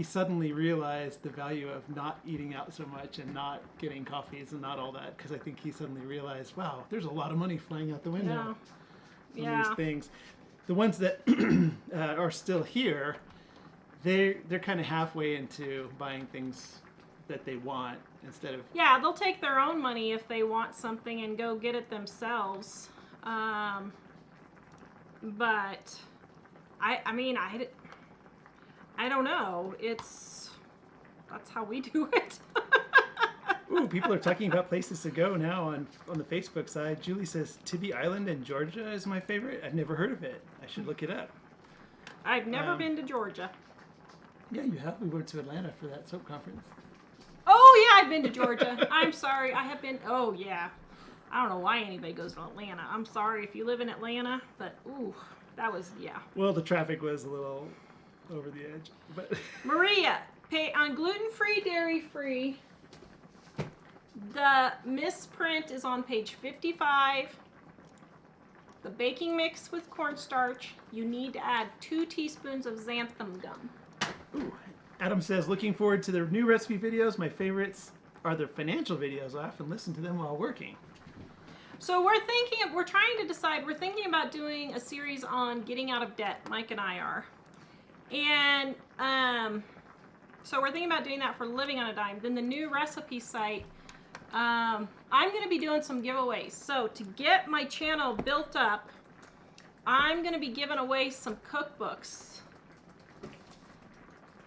Speaker 2: suddenly realized the value of not eating out so much and not getting coffees and not all that, because I think he suddenly realized, wow, there's a lot of money flying out the window on these things. The ones that are still here, they're kind of halfway into buying things that they want instead of...
Speaker 1: Yeah, they'll take their own money if they want something and go get it themselves. But I mean, I don't know. That's how we do it.
Speaker 2: Ooh, people are talking about places to go now on the Facebook side. Julie says Tibby Island in Georgia is my favorite. I've never heard of it. I should look it up.
Speaker 1: I've never been to Georgia.
Speaker 2: Yeah, you have. We went to Atlanta for that soap conference.
Speaker 1: Oh yeah, I've been to Georgia. I'm sorry, I have been. Oh yeah. I don't know why anybody goes to Atlanta. I'm sorry if you live in Atlanta, but ooh, that was, yeah.
Speaker 2: Well, the traffic was a little over the edge. But
Speaker 1: Maria, pay on gluten-free, dairy-free. The misprint is on page 55. The baking mix with cornstarch. You need to add 2 teaspoons of xanthan gum.
Speaker 2: Ooh. Adam says, looking forward to the new recipe videos. My favorites are the financial videos. I often listen to them while working.
Speaker 1: So we're thinking about doing a series on getting out of debt. Mike and I are. And so we're thinking about doing that for Living on a Dime. Then the new recipe site, I'm going to be doing some giveaways. So to get my channel built up, I'm going to be giving away some cookbooks.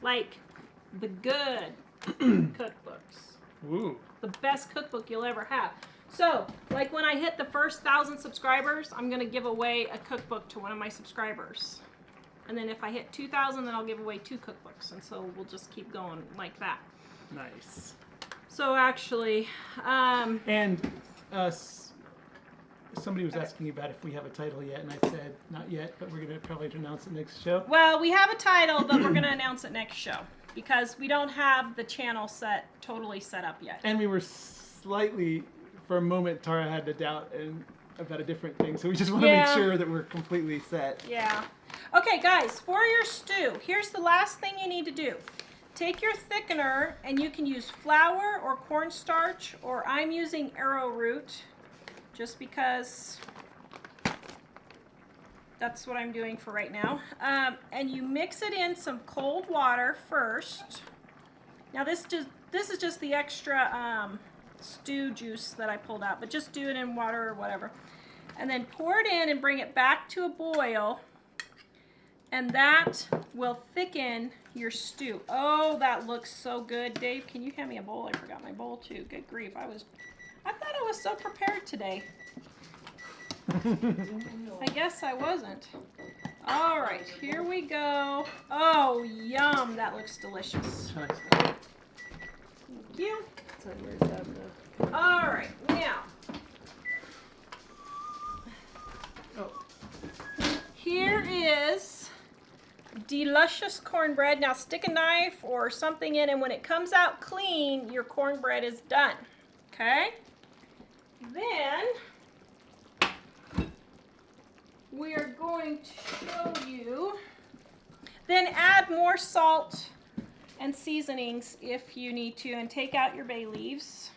Speaker 1: Like the good cookbooks.
Speaker 2: Ooh.
Speaker 1: The best cookbook you'll ever have. So, like when I hit the first 1,000 subscribers, I'm going to give away a cookbook to one of my subscribers. And then if I hit 2,000, then I'll give away 2 cookbooks. And so we'll just keep going like that.
Speaker 2: Nice.
Speaker 1: So actually...
Speaker 2: and somebody was asking about if we have a title yet, and I said not yet, but we're going to probably announce it next show.
Speaker 1: Well, we have a title, but we're going to announce it next show. because we don't have the channel totally set up yet.
Speaker 2: And we were slightly, for a moment, Tara had to doubt about a different thing. So we just want to make sure that we're completely set.
Speaker 1: Yeah. Okay, guys, for your stew, here's the last thing you need to do. Take your thickener, and you can use flour or cornstarch, or I'm using arrowroot, just because that's what I'm doing for right now. And you mix it in some cold water first. Now this is just the extra stew juice that I pulled out, but just do it in water or whatever. And then pour it in and bring it back to a boil, and that will thicken your stew. Oh, that looks so good. Dave, can you hand me a bowl? I forgot my bowl too. Good grief. I thought I was so prepared today. I guess I wasn't. All right, here we go. Oh, yum. That looks delicious. Thank you. All right, now. Here is delicious cornbread. Now stick a knife or something in, and when it comes out clean, your cornbread is done. Okay? Then we are going to show you. Then add more salt and seasonings if you need to, and take out your bay leaves.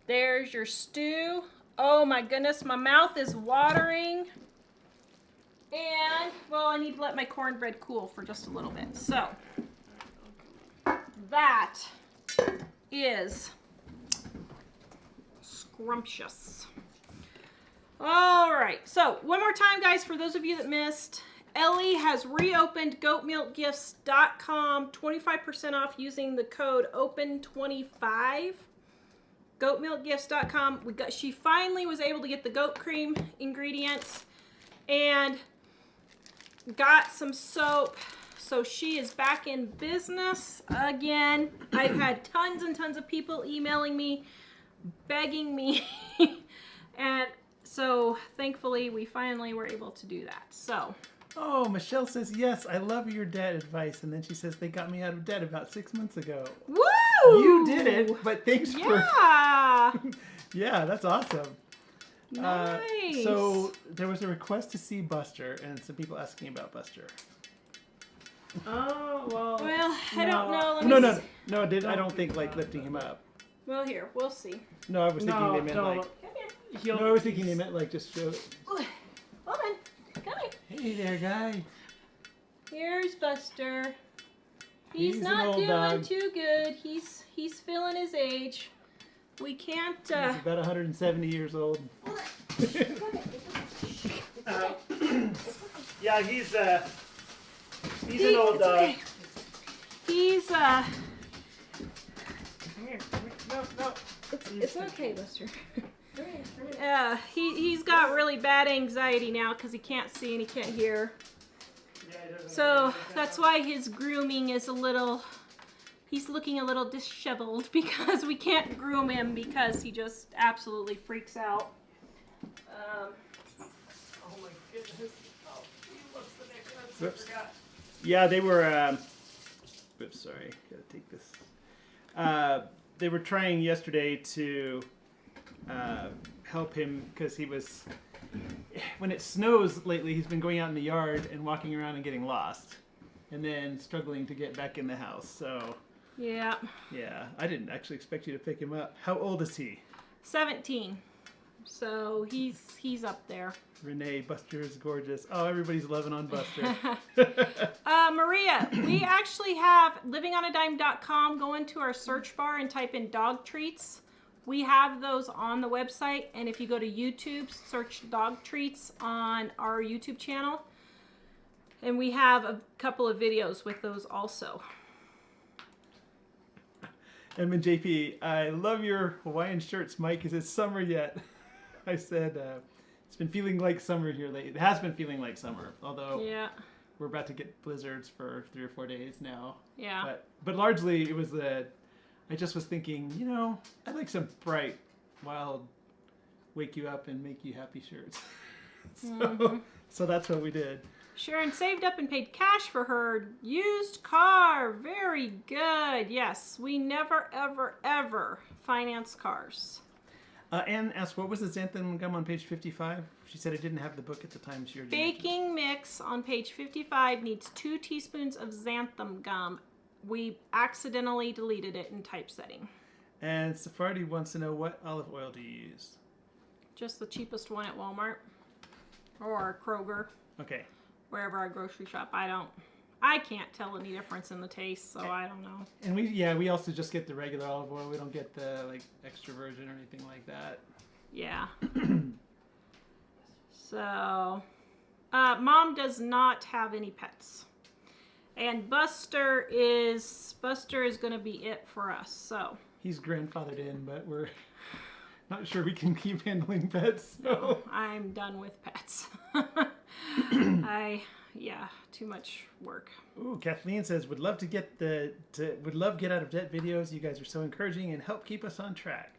Speaker 1: There's your stew. Oh my goodness, my mouth is watering. And, well, I need to let my cornbread cool for just a little bit. So, that is scrumptious. All right, so one more time, guys, for those of you that missed, Ellie has reopened goatmilkgifts.com, 25% off using the code OPEN25. goatmilkgifts.com. She finally was able to get the goat cream ingredients and got some soap, so she is back in business again. I've had tons and tons of people emailing me, begging me, and so thankfully we finally were able to do that. So.
Speaker 2: Oh, Michelle says, yes, I love your debt advice. And then she says, they got me out of debt about 6 months ago.
Speaker 1: Woo!
Speaker 2: You did it, but thanks for... Yeah, that's awesome.
Speaker 1: Nice.
Speaker 2: So there was a request to see Buster, and some people asking about Buster.
Speaker 3: Oh, well.
Speaker 1: Well, I don't know.
Speaker 2: No, I don't think like lifting him up.
Speaker 1: Well, here, we'll see.
Speaker 2: No, I was thinking they meant like...
Speaker 1: Come here.
Speaker 2: No, I was thinking they meant like just show...
Speaker 1: Hold on. Come here.
Speaker 2: Hey there, guy.
Speaker 1: Here's Buster.
Speaker 2: He's
Speaker 1: He's
Speaker 2: an
Speaker 1: not
Speaker 2: old
Speaker 1: doing
Speaker 2: dog.
Speaker 1: too good. He's feeling his age. We can't.
Speaker 2: He's about 170 years old. Yeah, he's an old dog.
Speaker 1: Okay. He's
Speaker 2: No.
Speaker 1: It's okay, Buster. He's got really bad anxiety now because he can't see and he can't hear. So that's why his grooming is he's looking a little disheveled, because we can't groom him because he just absolutely freaks out.
Speaker 3: Oh my goodness. Oh, he looks ridiculous.
Speaker 2: Whoops. Yeah, they were, oops, sorry, gotta take this. They were trying yesterday to help him because he was, when it snows lately, he's been going out in the yard and walking around and getting lost, and then struggling to get back in the house. So
Speaker 1: Yeah.
Speaker 2: I didn't actually expect you to pick him up. How old is he?
Speaker 1: 17. So he's up there.
Speaker 2: Renee, Buster is gorgeous. Oh, everybody's loving on Buster.
Speaker 1: Maria, we actually have livingonadime.com. Go into our search bar and type in dog treats. We have those on the website, and if you go to YouTube, search dog treats on our YouTube channel. And we have a couple of videos with those also.
Speaker 2: Edmund JP, I love your Hawaiian shirts, Mike. Is it summer yet? I said, it's been feeling like summer here lately. It has been feeling like summer, although we're about to get blizzards for 3 or 4 days now.
Speaker 1: Yeah.
Speaker 2: But largely it was I just was thinking, I'd like some bright wild wake you up and make you happy shirts. so,
Speaker 1: Mhm.
Speaker 2: so that's what we did.
Speaker 1: Sharon saved up and paid cash for her used car. Very good. Yes, we never, ever, ever finance cars.
Speaker 2: Anne asked, what was the xanthan gum on page 55? She said I didn't have the book at the time she already mentioned.
Speaker 1: Baking mix on page 55 needs 2 teaspoons of xanthan gum. We accidentally deleted it in typesetting.
Speaker 2: And Sephardi wants to know, what olive oil do you use?
Speaker 1: Just the cheapest one at Walmart or Kroger,
Speaker 2: Okay.
Speaker 1: wherever I grocery shop. I can't tell any difference in the taste, so I don't know.
Speaker 2: And we also just get the regular olive oil. We don't get the like extra virgin or anything like that.
Speaker 1: Yeah. So, Mom does not have any pets. And Buster is going to be it for us. So,
Speaker 2: He's grandfathered in, but we're not sure we can keep handling pets. So.
Speaker 1: no, I'm done with pets. Too much work.
Speaker 2: Ooh, Kathleen says, would love get out of debt videos. You guys are so encouraging and help keep us on track.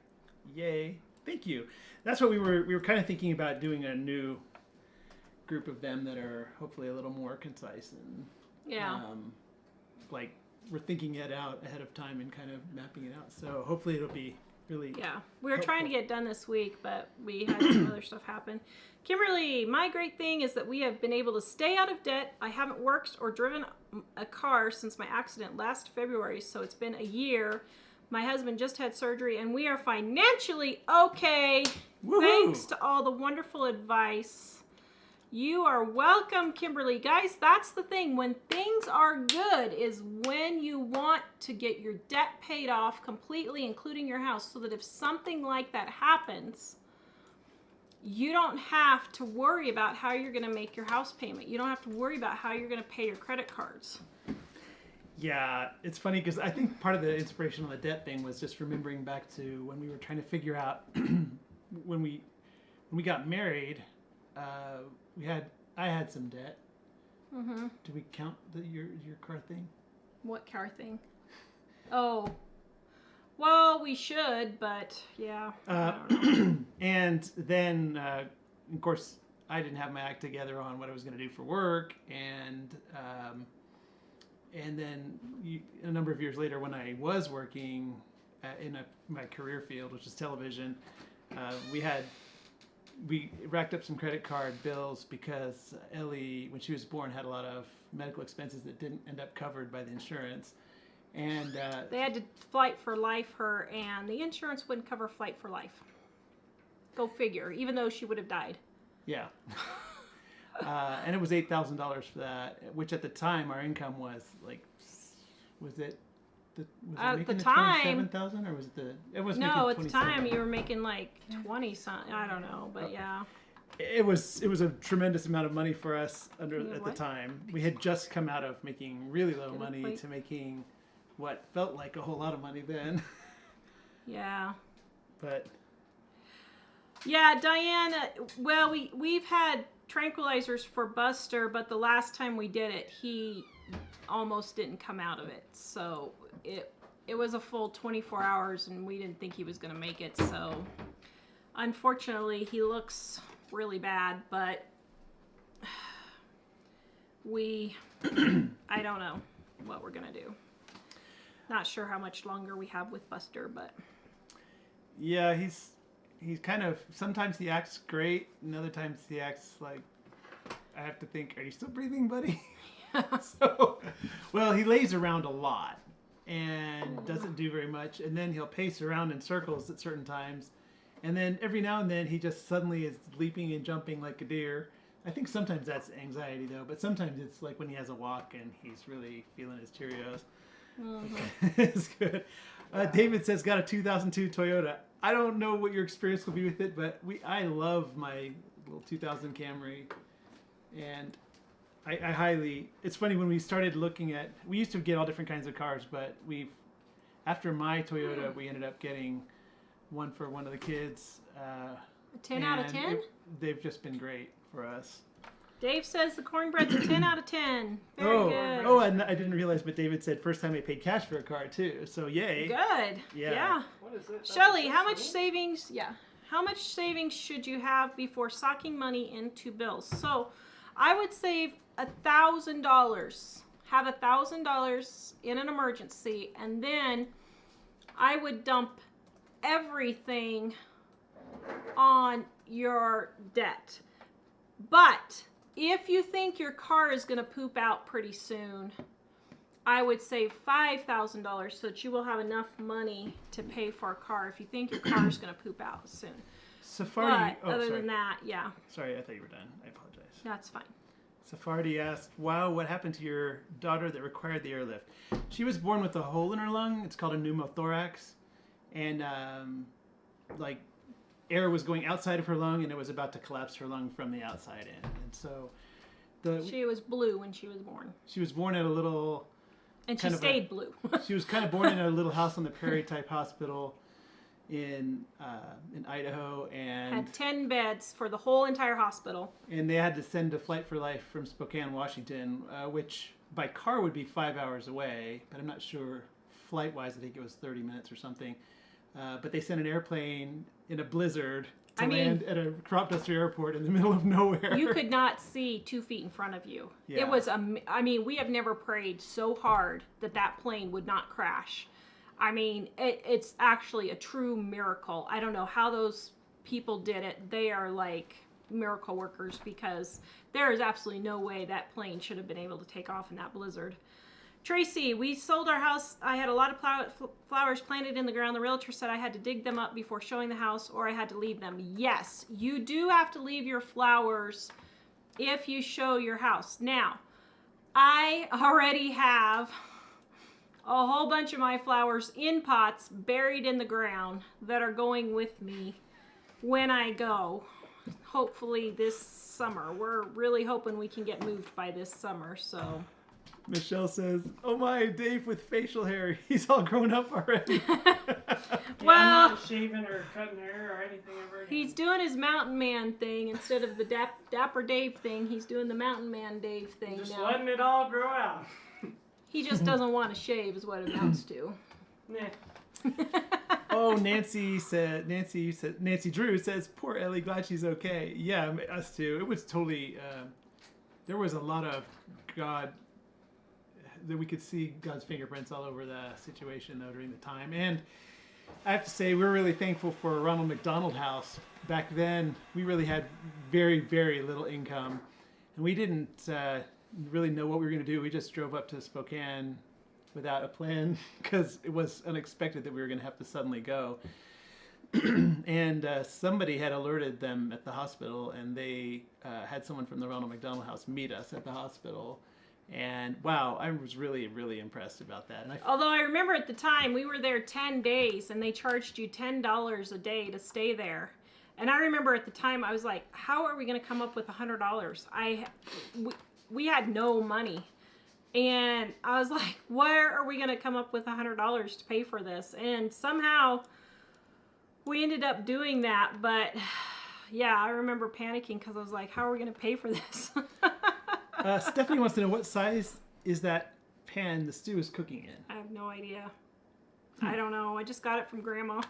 Speaker 2: Yay. Thank you. That's what we were kind of thinking about, doing a new group of them that are hopefully a little more concise and
Speaker 1: Yeah.
Speaker 2: like we're thinking it out ahead of time and kind of mapping it out. So hopefully it'll be really
Speaker 1: Yeah, we were trying to
Speaker 2: helpful.
Speaker 1: get done this week, but we had some other stuff happen. Kimberly, my great thing is that we have been able to stay out of debt. I haven't worked or driven a car since my accident last February, so it's been a year. My husband just had surgery, and we are financially okay.
Speaker 2: Woohoo!
Speaker 1: Thanks to all the wonderful advice. You are welcome, Kimberly. Guys, that's the thing. When things are good is when you want to get your debt paid off completely, including your house, so that if something like that happens, you don't have to worry about how you're going to make your house payment. You don't have to worry about how you're going to pay your credit cards.
Speaker 2: Yeah, it's funny because I think part of the inspiration on the debt thing was just remembering back to when we were trying to figure out when we got married. I had some debt.
Speaker 1: Mm-hmm.
Speaker 2: Do we count your car thing?
Speaker 1: What car thing? Oh, well, we should, but yeah. I don't know.
Speaker 2: And then, of course, I didn't have my act together on what I was going to do for work, and then a number of years later, when I was working in my career field, which is television, we racked up some credit card bills because Ellie, when she was born, had a lot of medical expenses that didn't end up covered by the insurance. And
Speaker 1: They had to Flight for Life her, and the insurance wouldn't cover Flight for Life. Go figure, even though she would have died.
Speaker 2: yeah. And it was $8,000 for that, which at the time our income was like, was it
Speaker 1: At
Speaker 2: making
Speaker 1: the time-
Speaker 2: 27,000 or was it it was
Speaker 1: No,
Speaker 2: making
Speaker 1: at the time
Speaker 2: 27.
Speaker 1: you were making like 20 something. I don't know, but yeah.
Speaker 2: It was a tremendous amount of money for us at
Speaker 1: what?
Speaker 2: the time. We had just come out of making really low
Speaker 1: Get a
Speaker 2: money
Speaker 1: plate.
Speaker 2: to making what felt like a whole lot of money then.
Speaker 1: Yeah.
Speaker 2: But
Speaker 1: Yeah, Diane, well, we've had tranquilizers for Buster, but the last time we did it, he almost didn't come out of it. So it was a full 24 hours, and we didn't think he was going to make it. So unfortunately, he looks really bad, but I don't know what we're going to do. Not sure how much longer we have with Buster, but
Speaker 2: yeah, he's kind of, sometimes he acts great, and other times he acts like, I have to think, are you still breathing, buddy? So, well, he lays around a lot and doesn't do very much, and then he'll pace around in circles at certain times, and then every now and then he just suddenly is leaping and jumping like a deer. I think sometimes that's anxiety though, but sometimes it's like when he has a walk and he's really feeling his Cheerios. It's good. David says, got a 2002 Toyota. I don't know what your experience will be with it, but I love my little 2000 Camry, and I highly, it's funny when we started looking at, we used to get all different kinds of cars, but after my Toyota, we ended up getting one for one of the kids.
Speaker 1: 10 out of 10?
Speaker 2: They've just been great for us.
Speaker 1: Dave says the cornbread's a 10 out of 10. Very good.
Speaker 2: Oh, and I didn't realize, but David said first time I paid cash for a car too. So yay.
Speaker 1: Good.
Speaker 2: Yeah.
Speaker 3: What is it?
Speaker 1: Shelly, how much savings? Yeah. How much savings should you have before socking money into bills? So, I would save $1,000. Have $1,000 in an emergency, and then I would dump everything on your debt. But if you think your car is going to poop out pretty soon, I would save $5,000 so that you will have enough money to pay for a car if you think your car is going to poop out soon.
Speaker 2: Sephardi.
Speaker 1: But other than that, yeah,
Speaker 2: Sorry, I thought you were done. I apologize.
Speaker 1: that's fine.
Speaker 2: Sephardi asked, wow, what happened to your daughter that required the airlift? She was born with a hole in her lung. It's called a pneumothorax. And, like, air was going outside of her lung, and it was about to collapse her lung from the outside in. And so
Speaker 1: She was blue when she was born.
Speaker 2: she was born at a little...
Speaker 1: And she
Speaker 2: kind of
Speaker 1: stayed blue.
Speaker 2: She was kind of born in a little house on the prairie type hospital in Idaho, and
Speaker 1: Had 10 beds for the whole entire hospital.
Speaker 2: they had to send a flight for life from Spokane, Washington, which by car would be 5 hours away, but I'm not sure flight wise. I think it was 30 minutes or something. But they sent an airplane in a blizzard to land at a crop duster airport in the middle of nowhere.
Speaker 1: You could not see 2 feet in front of you.
Speaker 2: Yeah.
Speaker 1: It was, I mean, we have never prayed so hard that that plane would not crash. I mean, it's actually a true miracle. I don't know how those people did it. They are like miracle workers, because there is absolutely no way that plane should have been able to take off in that blizzard. Tracy, we sold our house. I had a lot of flowers planted in the ground. The realtor said I had to dig them up before showing the house, or I had to leave them. Yes, you do have to leave your flowers if you show your house. Now, I already have a whole bunch of my flowers in pots buried in the ground that are going with me when I go. Hopefully this summer. We're really hoping we can get moved by this summer, so...
Speaker 2: Michelle says, oh my, Dave with facial hair. He's all grown up already.
Speaker 3: Yeah, I'm not shaving or cutting hair or anything ever again.
Speaker 1: He's doing his mountain man thing instead of the Dapper Dave thing. He's doing the mountain man Dave thing
Speaker 3: just
Speaker 1: now.
Speaker 3: letting it all grow out.
Speaker 1: He just doesn't want to shave is what it amounts to.
Speaker 3: Nah.
Speaker 2: Oh, Nancy Drew says, poor Ellie, glad she's okay. Yeah, us too. It was totally, there was a lot of God, that we could see God's fingerprints all over the situation though during the time. And I have to say, we're really thankful for Ronald McDonald House. Back then, we really had very, very little income, and we didn't really know what we were going to do. We just drove up to Spokane without a plan, because it was unexpected that we were going to have to suddenly go. And somebody had alerted them at the hospital, and they had someone from the Ronald McDonald House meet us at the hospital. And wow, I was really, really impressed about that. And
Speaker 1: Although I remember at the time we were there 10 days and they charged you $10 a day to stay there. And I remember at the time I was like, how are we going to come up with $100? We had no money. And I was like, where are we going to come up with $100 to pay for this? And somehow we ended up doing that. But yeah, I remember panicking because I was like, how are we going to pay for this?
Speaker 2: Stephanie wants to know, what size is that pan the stew is cooking in?
Speaker 1: I have no idea. I don't know. I just got it from Grandma.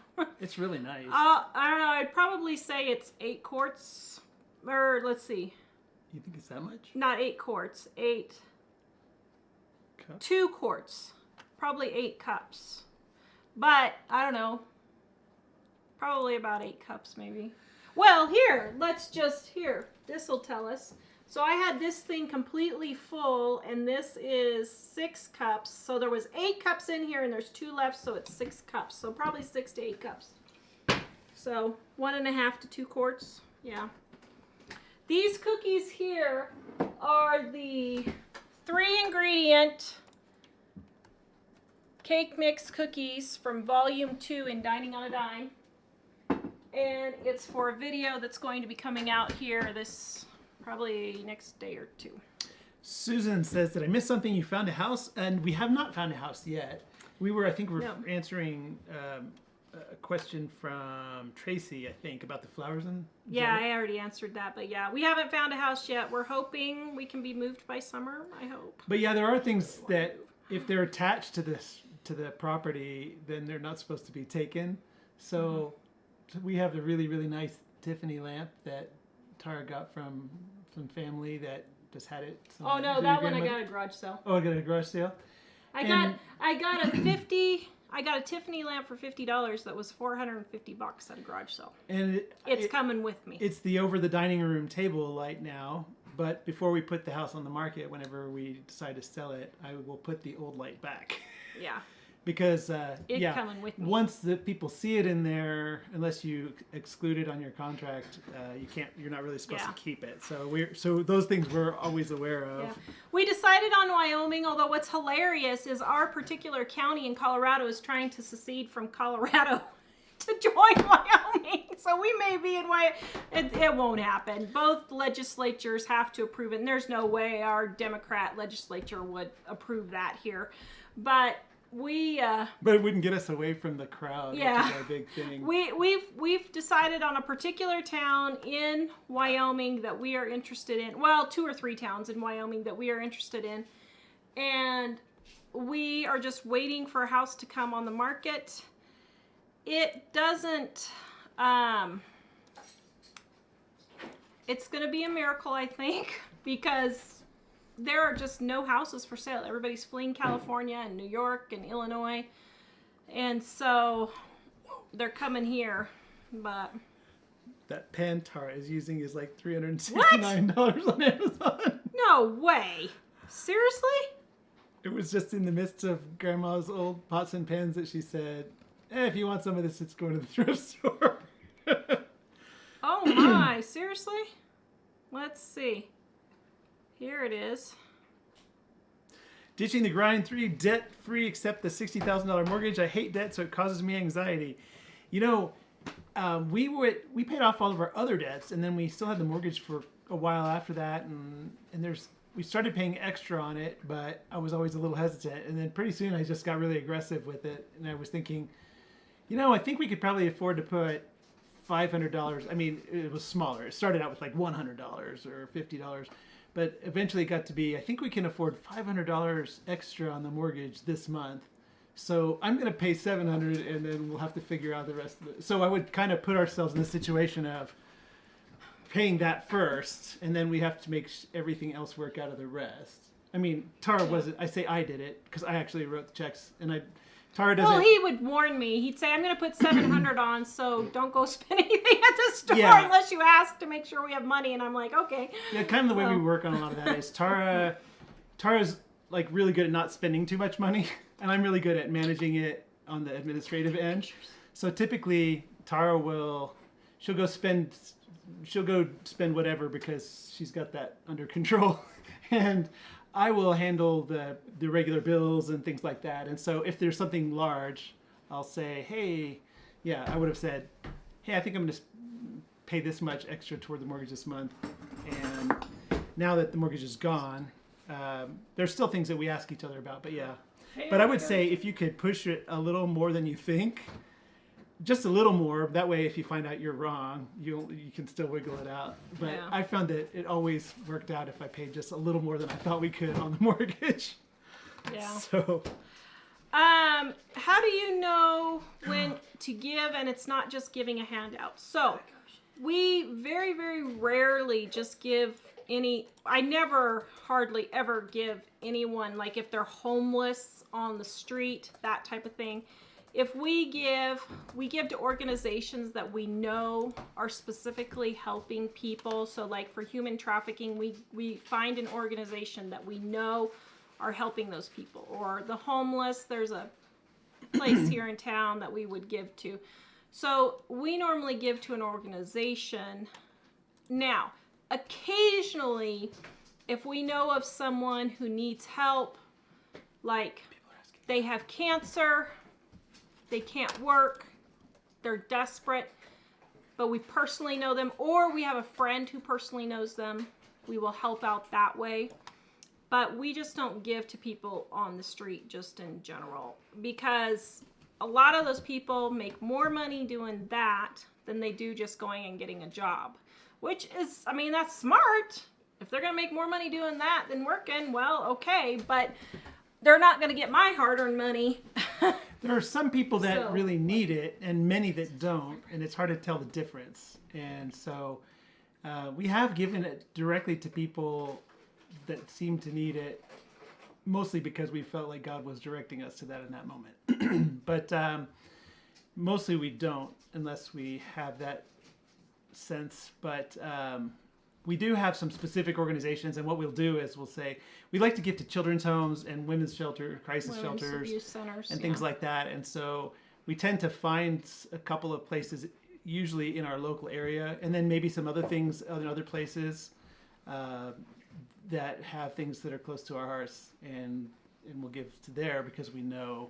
Speaker 2: It's really nice.
Speaker 1: I don't know. I'd probably say it's 8 quarts. Or, let's see.
Speaker 2: You think it's that much?
Speaker 1: Not 8 quarts. 2 quarts. Probably 8 cups. But, I don't know. Probably about 8 cups, maybe. Well, here. This will tell us. So I had this thing completely full, and this is 6 cups. So there was 8 cups in here, and there's 2 left, so it's 6 cups. So probably 6 to 8 cups. So 1.5 to 2 quarts. Yeah. These cookies here are the 3-ingredient cake mix cookies from Volume 2 in Dining on a Dime. And it's for a video that's going to be coming out here this... probably next day or 2.
Speaker 2: Susan says, did I miss something? You found a house? And we have not found a house yet. I think we're answering a question from Tracy, I think, about the flowers and.
Speaker 1: Yeah, I already answered that, but yeah, we haven't found a house yet. We're hoping we can be moved by summer. I hope.
Speaker 2: But yeah, there are things that if they're attached to the property, then they're not supposed to be taken. So we have a really, really nice Tiffany lamp that Tara got from some family that just had it.
Speaker 1: Oh no, that one I got at a garage sale.
Speaker 2: Oh, I got a garage sale.
Speaker 1: I got a Tiffany lamp for $50 that was $450 at a garage sale.
Speaker 2: And
Speaker 1: it's coming with me.
Speaker 2: It's the over the dining room table light now. But before we put the house on the market, whenever we decide to sell it, I will put the old light back.
Speaker 1: Yeah.
Speaker 2: Because
Speaker 1: coming with me.
Speaker 2: Once the people see it in there, unless you exclude it on your contract, you're not really supposed to keep it. So those things we're always aware of.
Speaker 1: Yeah. We decided on Wyoming, although what's hilarious is our particular county in Colorado is trying to secede from Colorado to join Wyoming. So we may be in Wyoming. It won't happen. Both legislatures have to approve it, and there's no way our Democrat legislature would approve that here. But but
Speaker 2: it wouldn't get us away from the crowd, which is our big thing.
Speaker 1: We've decided on a particular town in Wyoming that we are interested in. Well, 2 or 3 towns in Wyoming that we are interested in. And we are just waiting for a house to come on the market. It doesn't it's going to be a miracle, I think, because there are just no houses for sale. Everybody's fleeing California and New York and Illinois. And so they're coming here. But
Speaker 2: that pen Tara is using is like $369 on Amazon.
Speaker 1: No way. Seriously?
Speaker 2: It was just in the midst of Grandma's old pots and pans that she said, if you want some of this, it's going to the thrift store.
Speaker 1: Oh my, seriously? Let's see. Here it is.
Speaker 2: Ditching the grind 3, debt-free except the $60,000 mortgage. I hate debt, so it causes me anxiety. You know, we paid off all of our other debts, and then we still had the mortgage for a while after that, and we started paying extra on it, but I was always a little hesitant. And then pretty soon I just got really aggressive with it, and I was thinking, I think we could probably afford to put $500. I mean, it was smaller. It started out with like $100 or $50. But eventually it got to be, I think we can afford $500 extra on the mortgage this month. So I'm going to pay $700 and then we'll have to figure out the rest of it. So I would kind of put ourselves in the situation of paying that first, and then we have to make everything else work out of the rest. I mean, Tara wasn't, I did it because I actually wrote the checks, and Tara doesn't.
Speaker 1: Well, he would warn me. He'd say, I'm going to put $700 on, so don't go spend anything at the store unless you ask to make sure we have money. And I'm like, okay.
Speaker 2: Yeah, kind of the way we work on a lot of that is Tara's like really good at not spending too much money, and I'm really good at managing it on the administrative end. So typically, Tara she'll go spend whatever because she's got that under control. And I will handle the regular bills and things like that. And so if there's something large, I'll say, hey, I would have said, hey, I think I'm going to pay this much extra toward the mortgage this month. And now that the mortgage is gone, there's still things that we ask each other about, but yeah. But I would say if you could push it a little more than you think, just a little more, that way if you find out you're wrong, you can still wiggle it out. But I found that it always worked out if I paid just a little more than I thought we could on the mortgage. Yeah. So
Speaker 1: how do you know when to give and it's not just giving a handout? So we very, very rarely just give I never hardly ever give anyone, like if they're homeless on the street, that type of thing. If we give to organizations that we know are specifically helping people. So like for human trafficking, we find an organization that we know are helping those people. Or the homeless, there's a place here in town that we would give to. So we normally give to an organization. Now, occasionally, if we know of someone who needs help, like they have cancer, they can't work, they're desperate, but we personally know them, or we have a friend who personally knows them, we will help out that way. But we just don't give to people on the street just in general, because a lot of those people make more money doing that than they do just going and getting a job, which is, I mean, that's smart. If they're going to make more money doing that than working, well, okay, but they're not going to get my hard-earned money.
Speaker 2: There are some people that really need it and many that don't, and it's hard to tell the difference. And so we have given it directly to people that seem to need it, mostly because we felt like God was directing us to that in that moment. But mostly we don't, unless we have that sense. But we do have some specific organizations, and what we'll do is we'll say, we like to give to children's homes and women's shelter, crisis shelters,
Speaker 1: abuse centers,
Speaker 2: and things like that. And so we tend to find a couple of places, usually in our local area, and then maybe some other things in other places that have things that are close to our hearts, and we'll give to there because we know.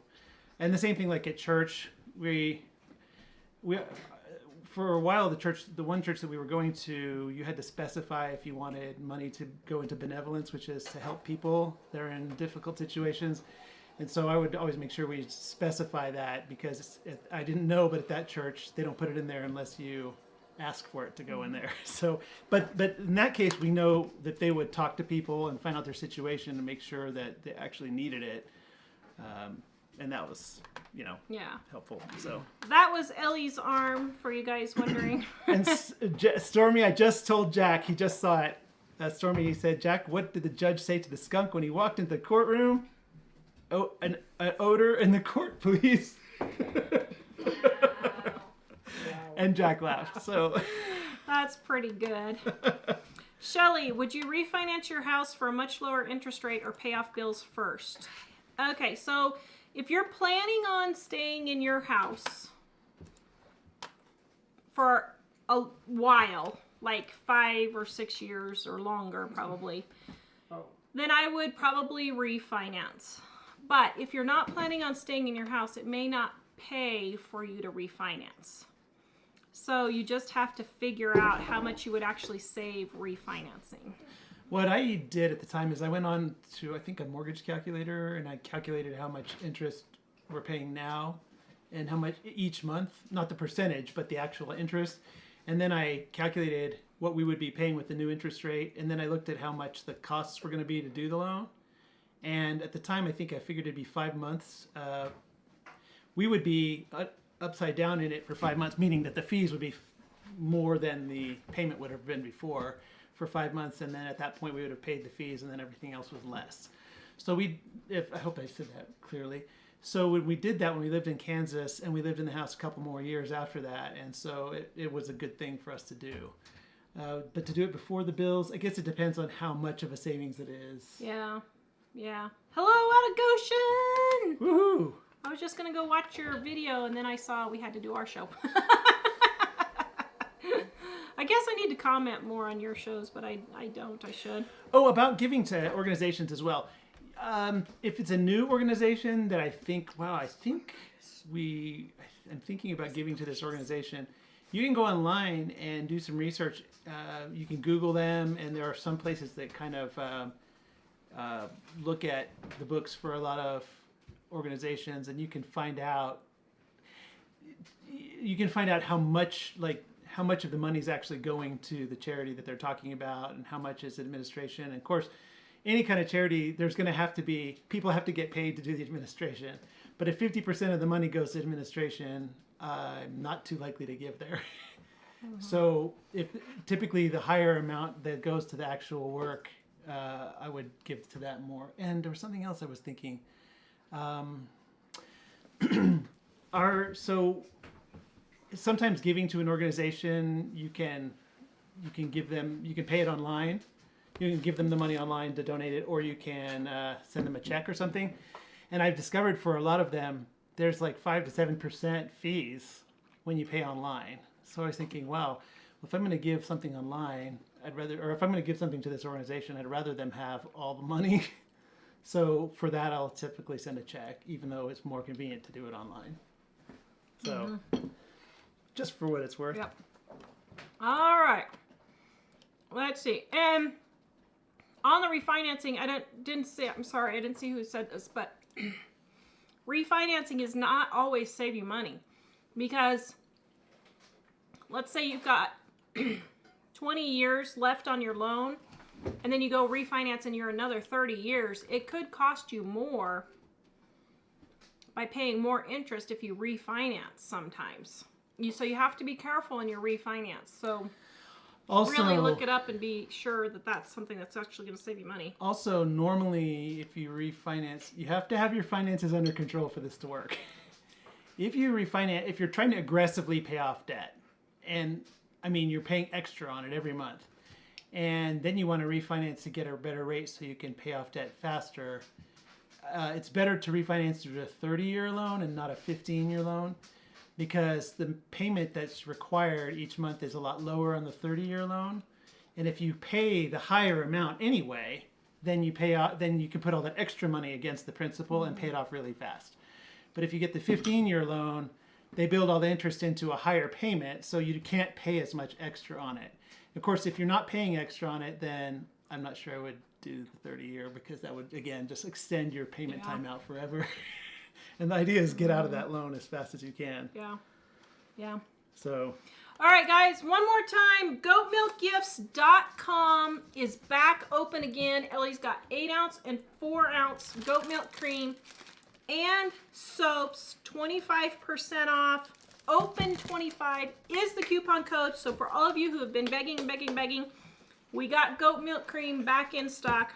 Speaker 2: And the same thing like at church, we for a while, the one church that we were going to, you had to specify if you wanted money to go into benevolence, which is to help people that are in difficult situations. And so I would always make sure we specify that, because I didn't know, but at that church, they don't put it in there unless you ask for it to go in there. So, but in that case, we know that they would talk to people and find out their situation and make sure that they actually needed it. And that was, helpful. So
Speaker 1: that was Ellie's arm, for you guys wondering.
Speaker 2: And Stormy, I just told Jack, he just saw it. Stormy said, "Jack, what did the judge say to the skunk when he walked into the courtroom? Oh, an odor in the court, please." And Jack laughed. So
Speaker 1: that's pretty good. Shelly, would you refinance your house for a much lower interest rate or pay off bills first? Okay, so if you're planning on staying in your house for a while, like 5 or 6 years or longer probably, then I would probably refinance. But if you're not planning on staying in your house, it may not pay for you to refinance. So you just have to figure out how much you would actually save refinancing.
Speaker 2: What I did at the time is I went on to, I think, a mortgage calculator, and I calculated how much interest we're paying now and how much each month, not the percentage, but the actual interest. And then I calculated what we would be paying with the new interest rate. And then I looked at how much the costs were going to be to do the loan. And at the time, I think I figured it'd be 5 months. We would be upside down in it for 5 months, meaning that the fees would be more than the payment would have been before for 5 months. And then at that point, we would have paid the fees, and then everything else was less. So I hope I said that clearly. So when we did that, when we lived in Kansas, and we lived in the house a couple more years after that, and so it was a good thing for us to do. But to do it before the bills, I guess it depends on how much of a savings it is.
Speaker 1: Yeah. Hello, out of Goshen!
Speaker 2: Woohoo!
Speaker 1: I was just going to go watch your video, and then I saw we had to do our show. I guess I need to comment more on your shows, but I don't. I should.
Speaker 2: Oh, about giving to organizations as well. If it's a new organization that I'm thinking about giving to this organization, you can go online and do some research. You can Google them, and there are some places that kind of look at the books for a lot of organizations, and you can find out how much of the money is actually going to the charity that they're talking about, and how much is administration. And of course, any kind of charity, there's going to have to be, people have to get paid to do the administration. But if 50% of the money goes to administration, I'm not too likely to give there. Mm-hmm. So if typically the higher amount that goes to the actual work, I would give to that more. And there was something else I was thinking. So sometimes giving to an organization, you can pay it online. You can give them the money online to donate it, or you can send them a check or something. And I've discovered for a lot of them, there's like 5 to 7% fees when you pay online. So I was thinking, wow, if I'm going to give something online, if I'm going to give something to this organization, I'd rather them have all the money. So for that, I'll typically send a check, even though it's more convenient to do it online. So just for what it's worth.
Speaker 1: Yep. All right. Let's see. And on the refinancing, I'm sorry, I didn't see who said this, but refinancing is not always save you money, because let's say you've got 20 years left on your loan, and then you go refinance and you're another 30 years. It could cost you more by paying more interest if you refinance sometimes. So you have to be careful in your refinance. So
Speaker 2: Also,
Speaker 1: really look it up and be sure that that's something that's actually going to save you money.
Speaker 2: Also, normally, if you refinance, you have to have your finances under control for this to work. If you refinance, if you're trying to aggressively pay off debt, and I mean, you're paying extra on it every month, and then you want to refinance to get a better rate so you can pay off debt faster, it's better to refinance to a 30-year loan and not a 15-year loan, because the payment that's required each month is a lot lower on the 30-year loan. And if you pay the higher amount anyway, then you can put all that extra money against the principal and pay it off really fast. But if you get the 15-year loan, they build all the interest into a higher payment, so you can't pay as much extra on it. Of course, if you're not paying extra on it, then I'm not sure I would do the 30-year, because that would, again, just extend your payment time out forever. And the idea is get out of that loan as fast as you can.
Speaker 1: Yeah. Yeah.
Speaker 2: So.
Speaker 1: All right, guys, one more time. Goatmilkgifts.com is back open again. Ellie's got 8-ounce and 4-ounce goat milk cream and soaps, 25% off. Open 25 is the coupon code. So for all of you who have been begging, we got goat milk cream back in stock.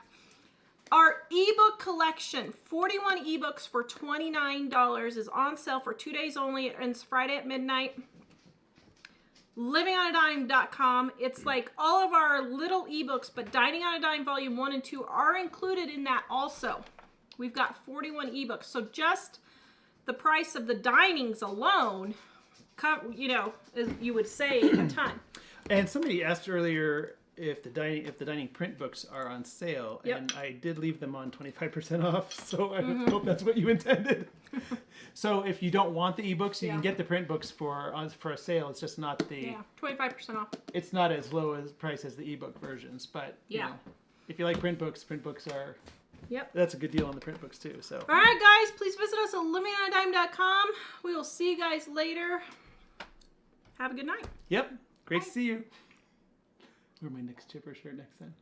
Speaker 1: Our ebook collection, 41 ebooks for $29, is on sale for 2 days only. It ends Friday at midnight. Livingonadime.com. It's like all of our little ebooks, but Dining on a Dime Volume 1 and 2 are included in that also. We've got 41 ebooks. So just the price of the dinings alone, you know, you would save a ton.
Speaker 2: And somebody asked earlier if the dining print books are on sale, and I did leave them on 25% off, so I hope that's what you intended. So if you don't want the ebooks, you can get the print books for a sale. It's just not the
Speaker 1: 25% off.
Speaker 2: It's not as low as price as the ebook versions, but you know, if you like print books are that's a good deal on the print books too. So
Speaker 1: all right, guys, please visit us at livingonadime.com. We will see you guys later. Have a good night.
Speaker 2: Yep, great to see you. Wear my Nick's Chipper shirt next time.